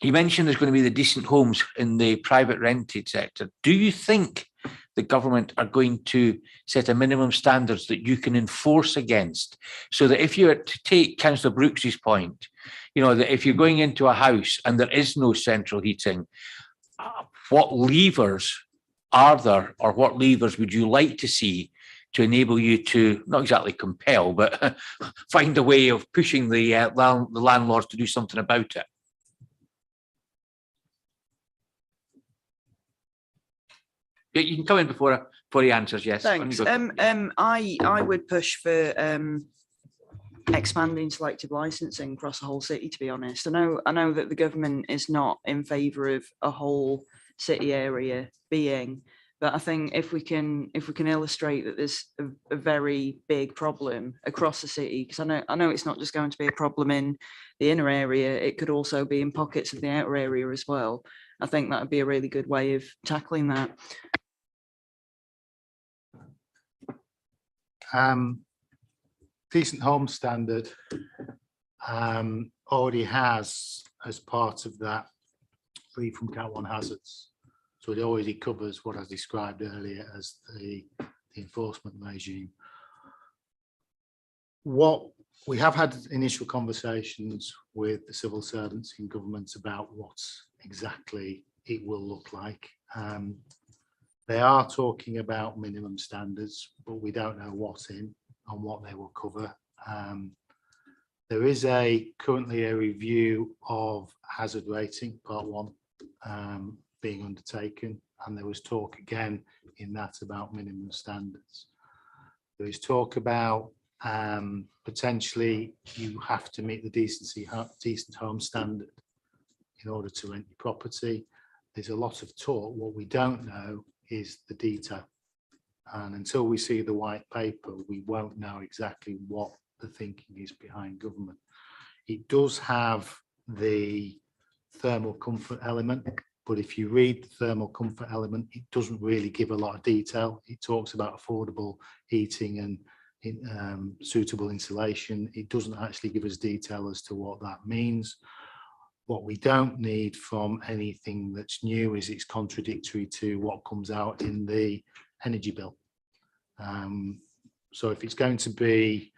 you mentioned there's going to be the decent homes in the private rented sector. Do you think the government are going to set a minimum standards that you can enforce against, so that if you were to take Councillor Brooks's point, that if you're going into a house and there is no central heating, what levers are there, or what levers would you like to see to enable you to not exactly compel, but find a way of pushing the landlords to do something about it? You can come in before he answers. Yes. Thanks. I would push for expanding selective licensing across the whole city. To be honest, I know that the government is not in favour of a whole city area being, but I think if we can illustrate that there's a very big problem across the city, because I know it's not just going to be a problem in the inner area, it could also be in pockets of the outer area as well. I think that would be a really good way of tackling that. Decent home standard already has, as part of that, free from Cat 1 hazards. So it already covers what I described earlier as the enforcement regime. What we have had initial conversations with the civil servants in government about what exactly it will look like. They are talking about minimum standards, but we don't know what's in and what they will cover. There is currently a review of hazard rating, part 1, being undertaken, and there was talk again in that about minimum standards. There is talk about potentially you have to meet the decent home standard in order to rent your property. There's a lot of talk. What we don't know is the detail, and until we see the white paper, we won't know exactly what the thinking is behind government. It does have the thermal comfort element, but if you read the thermal comfort element, it doesn't really give a lot of detail. It talks about affordable heating and suitable insulation. It doesn't actually give us detail as to what that means. What we don't need from anything that's new is it's contradictory to what comes out in the energy bill. So if it's going to be,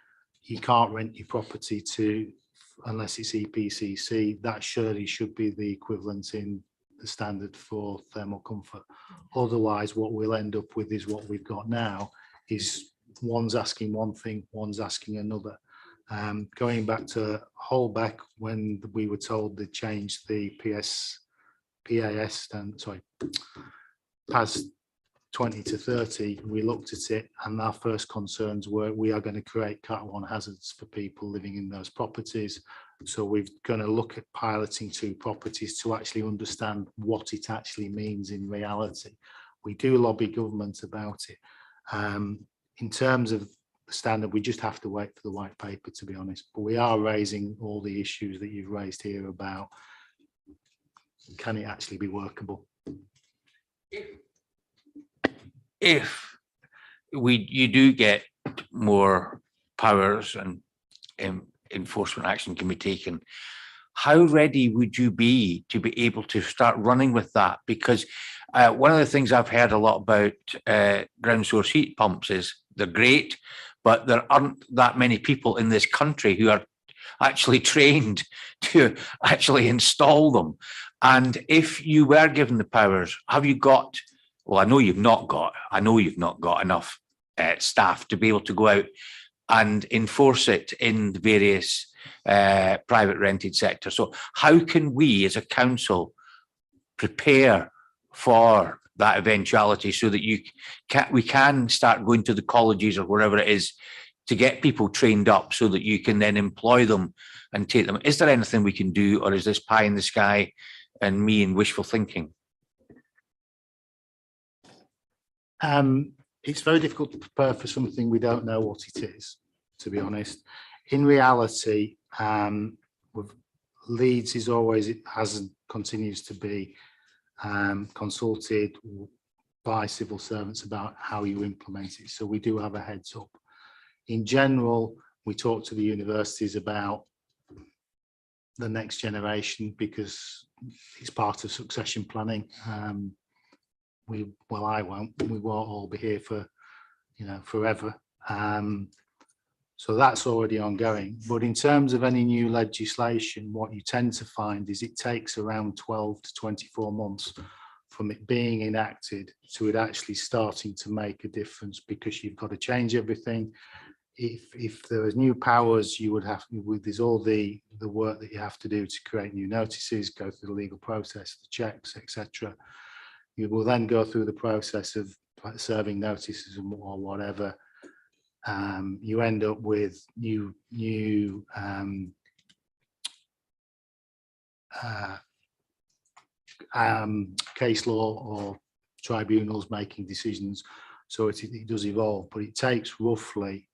you can't rent your property unless it's EPCC, that surely should be the equivalent in the standard for thermal comfort. Otherwise, what we'll end up with is what we've got now, is one's asking one thing, one's asking another. Going back to Holbeck, when we were told they changed the PAS PAS 20 to 30, we looked at it and our first concerns were we are going to create Cat 1 hazards for people living in those properties. So we're going to look at piloting 2 properties to actually understand what it actually means in reality. We do lobby government about it. In terms of the standard, we just have to wait for the white paper, to be honest. But we are raising all the issues that you've raised here about, can it actually be workable? If you do get more powers and enforcement action can be taken, how ready would you be to be able to start running with that? Because one of the things I've heard a lot about ground source heat pumps is they're great, but there aren't that many people in this country who are actually trained to actually install them. And if you were given the powers, have you got, well, I know you've not got enough staff to be able to go out and enforce it in various private rented sector. So how can we as a council prepare for that eventuality so that we can start going to the colleges or wherever it is to get people trained up so that you can then employ them and take them? Is there anything we can do, or is this pie in the sky and me and wishful thinking? It's very difficult to prepare for something we don't know what it is, to be honest. In reality, with Leeds is always, it has and continues to be consulted by civil servants about how you implement it. So we do have a heads up. In general, we talk to the universities about the next generation because it's part of succession planning. We won't all be here for, forever. So that's already ongoing. But in terms of any new legislation, what you tend to find is it takes around 12 to 24 months from it being enacted to it actually starting to make a difference, because you've got to change everything. If there is new powers, you would have, there's all the work that you have to do to create new notices, go through the legal process, the checks, etc. You will then go through the process of serving notices or whatever. You end up with new case law or tribunals making decisions. So it does evolve, but it takes roughly,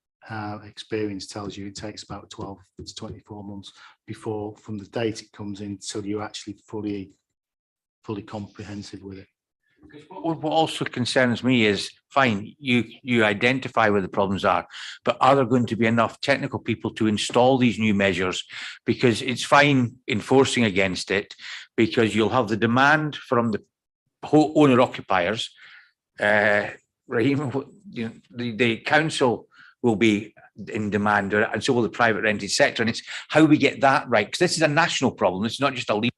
experience tells you it takes about 12 to 24 months before, from the date it comes in till you're actually fully comprehensive with it. What also concerns me is, fine, you identify where the problems are, but are there going to be enough technical people to install these new measures? Because it's fine enforcing against it, because you'll have the demand from the owner occupiers. Raheem, the council will be in demand, and so will the private rented sector. And it's how we get that right, because this is a national problem. It's not just a Leeds.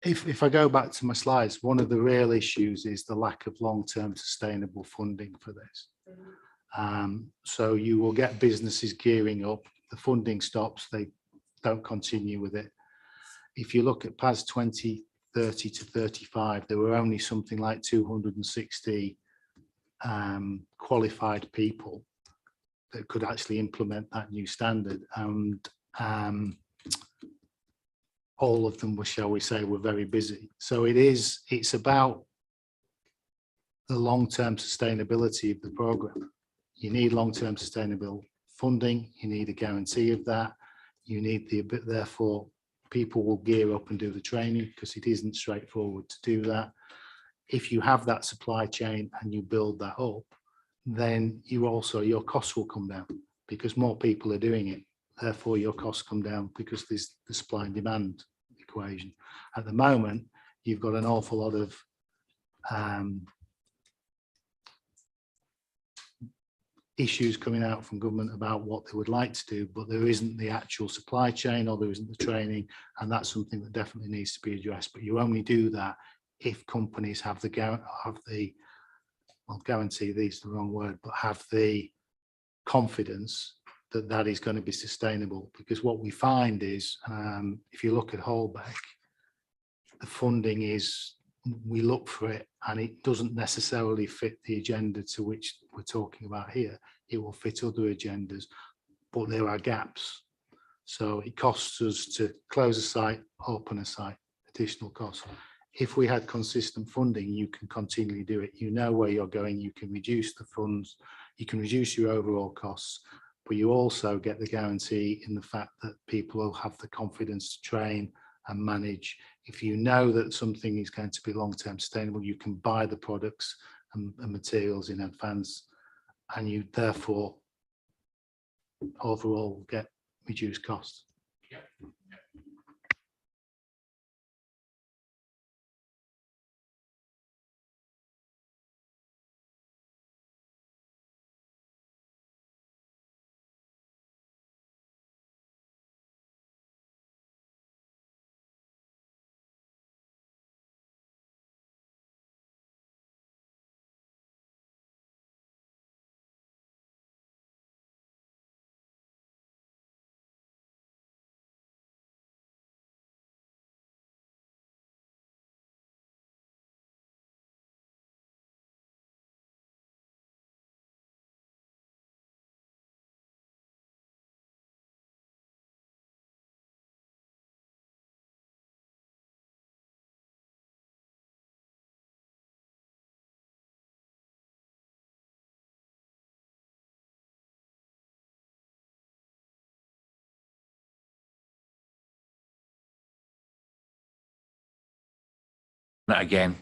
If I go back to my slides, one of the real issues is the lack of long-term sustainable funding for this. So you will get businesses gearing up, the funding stops, they don't continue with it. If you look at PAS 2030 to 35, there were only something like 260 qualified people that could actually implement that new standard, and all of them were, shall we say, were very busy. So it's about the long-term sustainability of the program. You need long-term sustainable funding, you need a guarantee of that, you need therefore people will gear up and do the training, because it isn't straightforward to do that. If you have that supply chain and you build that up, then your costs will come down because more people are doing it. Therefore, your costs come down because there's the supply and demand equation. At the moment, you've got an awful lot of issues coming out from government about what they would like to do, but there isn't the actual supply chain, or there isn't the training, and that's something that definitely needs to be addressed. But you only do that if companies have the guarantee, these the wrong word, but have the confidence that that is going to be sustainable. Because what we find is, if you look at Holbeck, the funding is, we look for it and it doesn't necessarily fit the agenda to which we're talking about here. It will fit other agendas, but there are gaps. So it costs us to close a site, open a site, additional costs. If we had consistent funding, you can continually do it. You know where you're going, you can reduce the funds, you can reduce your overall costs, but you also get the guarantee in the fact that people will have the confidence to train and manage. If you know that something is going to be long-term sustainable, you can buy the products and materials in advance, and you therefore overall get reduced costs. again.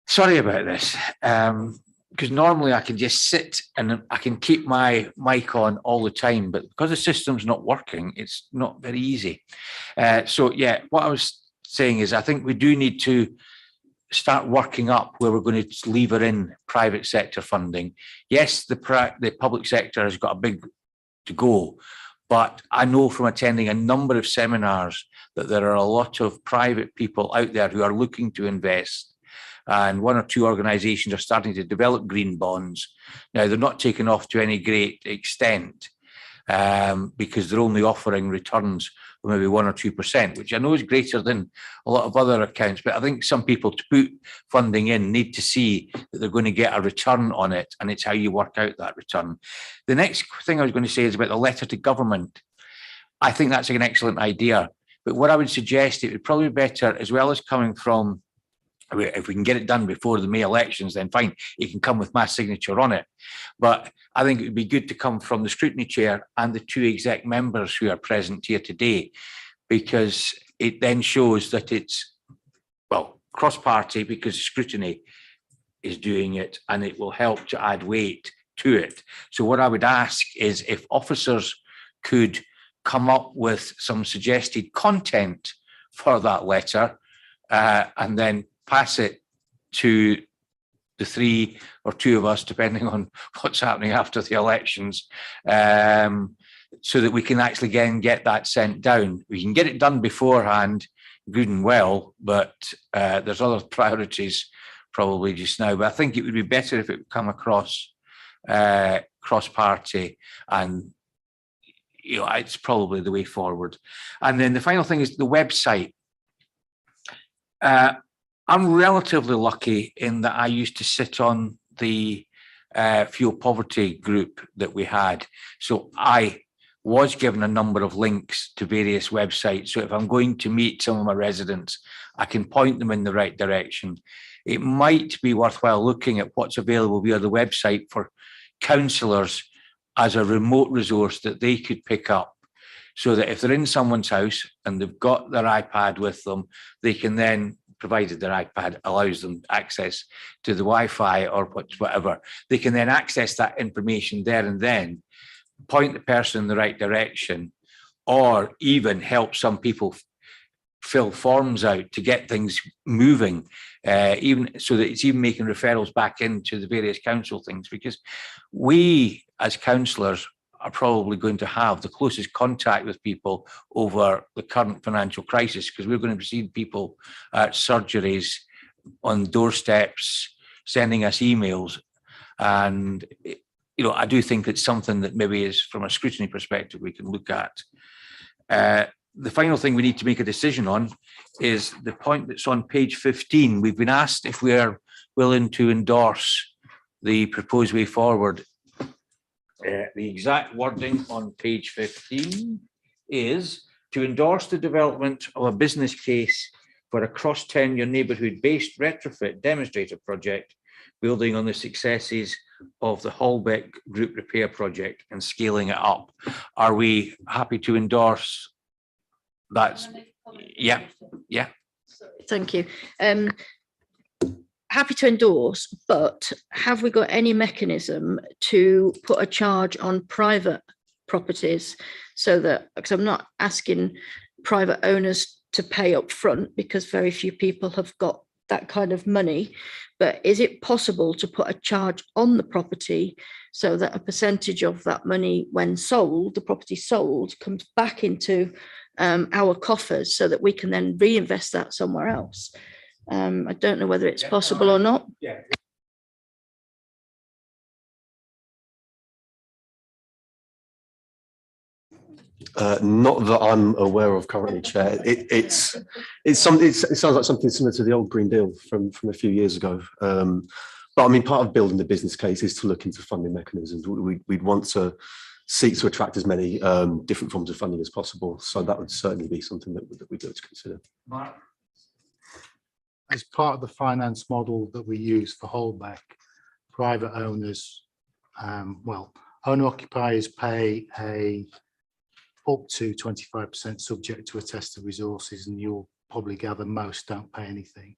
Sorry about this, because normally I can just sit and I can keep my mic on all the time, but because the system's not working, it's not very easy. So yeah, what I was saying is I think we do need to start working up where we're going to lever in private sector funding. Yes, the public sector has got a big to go, but I know from attending a number of seminars that there are a lot of private people out there who are looking to invest, and one or two organisations are starting to develop green bonds. Now, they're not taken off to any great extent because they're only offering returns of maybe 1 or 2%, which I know is greater than a lot of other accounts. But I think some people to put funding in need to see that they're going to get a return on it, and it's how you work out that return. The next thing I was going to say is about the letter to government. I think that's an excellent idea. But what I would suggest, it would probably be better, as well as coming from, if we can get it done before the May elections, then fine, it can come with my signature on it. But I think it would be good to come from the Scrutiny Chair and the 2 exec members who are present here today, because it then shows that it's, well, cross-party, because Scrutiny is doing it, and it will help to add weight to it. So what I would ask is if officers could come up with some suggested content for that letter and then pass it to the 3 or 2 of us, depending on what's happening after the elections, so that we can actually again get that sent down. We can get it done beforehand, good and well, but there's other priorities probably just now. But I think it would be better if it would come across cross-party, and it's probably the way forward. And then the final thing is the website. I'm relatively lucky in that I used to sit on the fuel poverty group that we had. So I was given a number of links to various websites. So if I'm going to meet some of my residents, I can point them in the right direction. It might be worthwhile looking at what's available via the website for councillors as a remote resource that they could pick up, so that if they're in someone's house and they've got their iPad with them, they can then, provided their iPad allows them access to the Wi-Fi or whatever, they can then access that information there and then, point the person in the right direction, or even help some people fill forms out to get things moving, even so that it's even making referrals back into the various council things, because we as councillors are probably going to have the closest contact with people over the current financial crisis, because we're going to receive people at surgeries, on doorsteps, sending us emails. And, I do think it's something that maybe is, from a scrutiny perspective, we can look at. The final thing we need to make a decision on is the point that's on page 15. We've been asked if we are willing to endorse the proposed way forward. The exact wording on page 15 is to endorse the development of a business case for a cross-tenure neighbourhood-based retrofit demonstrator project, building on the successes of the Holbeck group repair project and scaling it up. Are we happy to endorse that? Yeah. Thank you. Happy to endorse, but have we got any mechanism to put a charge on private properties, so that, because I'm not asking private owners to pay up front, because very few people have got that kind of money, but is it possible to put a charge on the property so that a percentage of that money, when sold, the property sold, comes back into our coffers, so that we can then reinvest that somewhere else? I don't know whether it's possible or not. Yeah. Not that I'm aware of currently, Chair. It sounds like something similar to the old Green Deal from a few years ago. But I mean, part of building the business case is to look into funding mechanisms. We'd want to seek to attract as many different forms of funding as possible. So that would certainly be something that we'd go to consider. Mark? As part of the finance model that we use for Holbeck, private owners, owner occupiers pay up to 25% subject to a test of resources, and you'll probably gather most don't pay anything.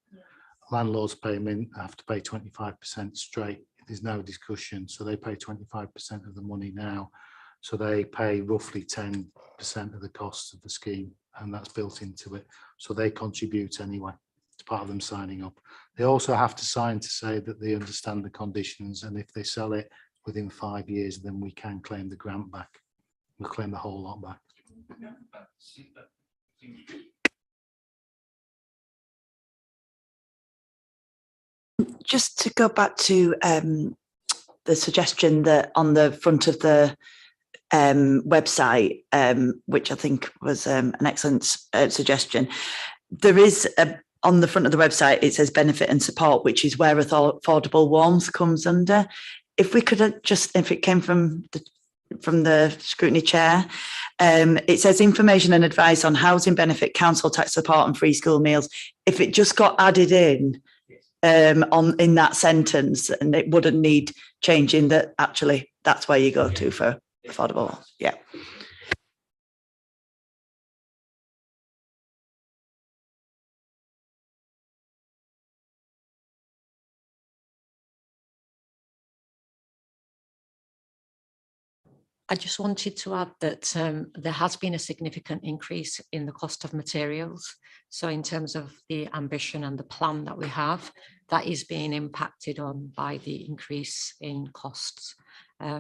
Landlords have to pay 25% straight. There's no discussion. So they pay 25% of the money now. So they pay roughly 10% of the costs of the scheme, and that's built into it. So they contribute anyway. It's part of them signing up. They also have to sign to say that they understand the conditions, and if they sell it within 5 years, then we can claim the grant back. We'll claim the whole lot back. Just to go back to the suggestion that on the front of the website, which I think was an excellent suggestion, there is on the front of the website, it says benefit and support, which is where affordable warmth comes under. If we could just, if it came from the scrutiny chair, it says information and advice on housing benefit, council tax support and free school meals. If it just got added in that sentence, and it wouldn't need changing, that actually that's where you go to for affordable. Yeah. I just wanted to add that there has been a significant increase in the cost of materials. So in terms of the ambition and the plan that we have, that is being impacted on by the increase in costs.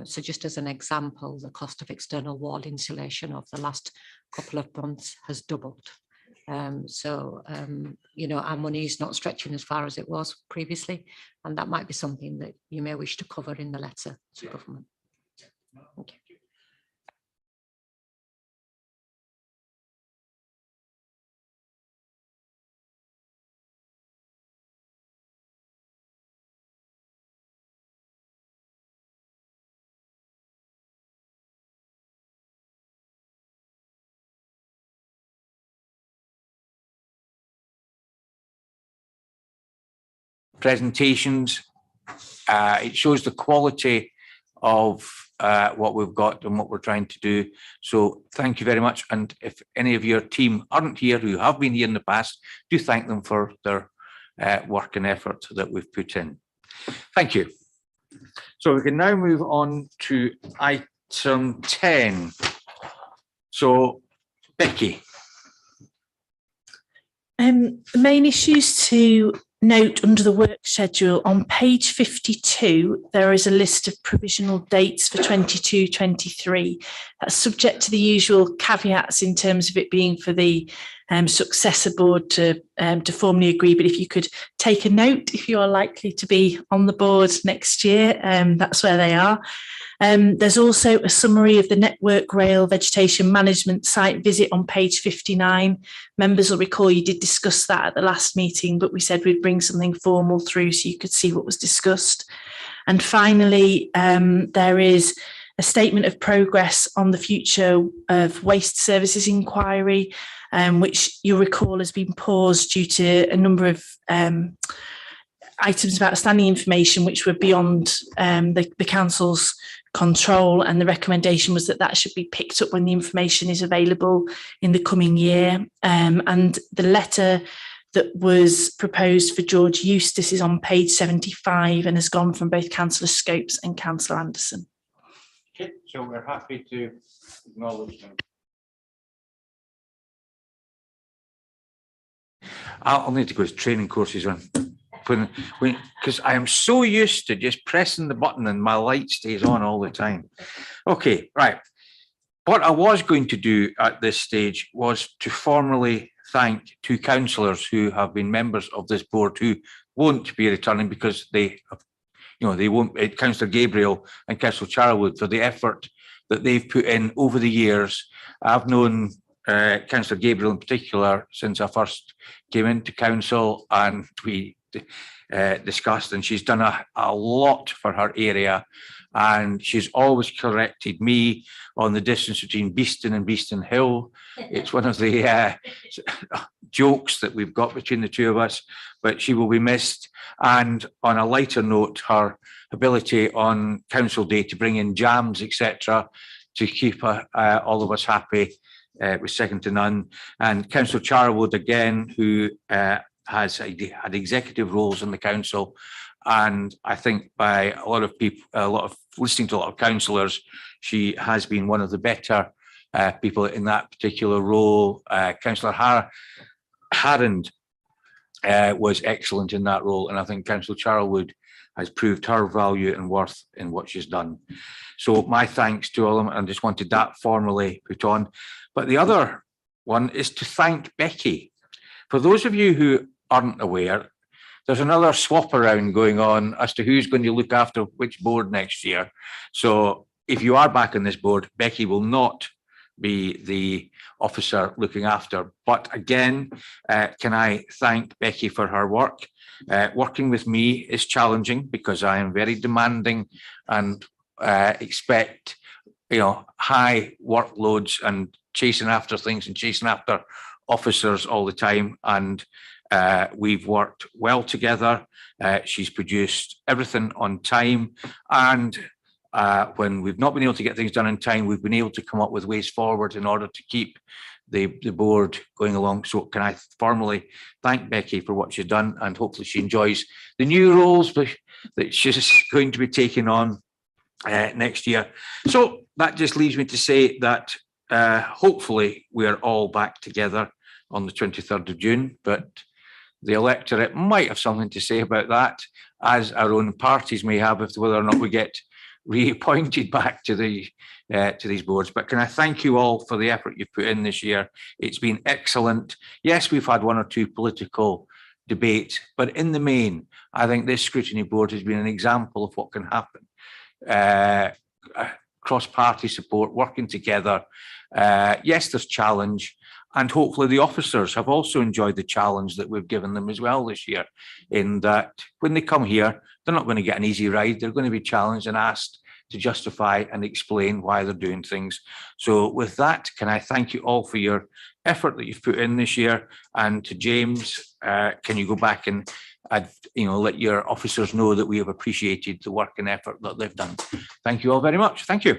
So just as an example, the cost of external wall insulation of the last couple of months has doubled. You know, our money is not stretching as far as it was previously, and that might be something that you may wish to cover in the letter to government. Thank you. Presentations. It shows the quality of what we've got and what we're trying to do. So thank you very much. And if any of your team aren't here who have been here in the past, do thank them for their work and effort that we've put in. Thank you. So we can now move on to item 10. So Becky. The main issues to note under the work schedule on page 52, there is a list of provisional dates for 22-23. That's subject to the usual caveats in terms of it being for the successor board to formally agree. But if you could take a note, if you are likely to be on the board next year, that's where they are. There's also a summary of the Network Rail Vegetation Management site visit on page 59. Members will recall you did discuss that at the last meeting, but we said we'd bring something formal through so you could see what was discussed. And finally, there is a statement of progress on the future of waste services inquiry, which you'll recall has been paused due to a number of items of outstanding information which were beyond the council's control, and the recommendation was that that should be picked up when the information is available in the coming year. And the letter that was proposed for George Eustace is on page 75 and has gone from both Councillor Scopes and Councillor Anderson. Okay, so we're happy to acknowledge them. I'll need to go to training courses on because I am so used to just pressing the button and my light stays on all the time. Okay, right. What I was going to do at this stage was to formally thank two councillors who have been members of this board who won't be returning because they won't, Councillor Gabriel and Councillor Charlwood, for the effort that they've put in over the years. I've known Councillor Gabriel in particular since I first came into council, and we discussed, and she's done a lot for her area, and she's always corrected me on the distance between Beeston and Beeston Hill. It's one of the jokes that we've got between the two of us, but she will be missed. And on a lighter note, her ability on council day to bring in jams, etc., to keep all of us happy was second to none. And Councillor Charwood again, who has had executive roles in the council, and I think by a lot of people, listening to a lot of councillors, she has been one of the better people in that particular role. Councillor Harrand was excellent in that role, and I think Councillor Charwood has proved her value and worth in what she's done. So my thanks to all of them, and just wanted that formally put on. But the other one is to thank Becky. For those of you who aren't aware, there's another swap around going on as to who's going to look after which board next year. So if you are back on this board, Becky will not be the officer looking after. But again, can I thank Becky for her work? Working with me is challenging because I am very demanding and expect, high workloads and chasing after things and chasing after officers all the time. And we've worked well together. She's produced everything on time, and when we've not been able to get things done in time, we've been able to come up with ways forward in order to keep the board going along. So can I formally thank Becky for what she's done, and hopefully she enjoys the new roles that she's going to be taking on next year. So that just leaves me to say that hopefully we're all back together on the 23rd of June, but the electorate might have something to say about that, as our own parties may have, if whether or not we get reappointed back to these boards. But can I thank you all for the effort you've put in this year? It's been excellent. Yes, we've had one or two political debates, but in the main, I think this scrutiny board has been an example of what can happen. Cross-party support, working together. Yes, there's challenge, and hopefully the officers have also enjoyed the challenge that we've given them as well this year, in that when they come here, they're not going to get an easy ride. They're going to be challenged and asked to justify and explain why they're doing things. So with that, can I thank you all for your effort that you've put in this year? And to James, can you go back and let your officers know that we have appreciated the work and effort that they've done. Thank you all very much. Thank you.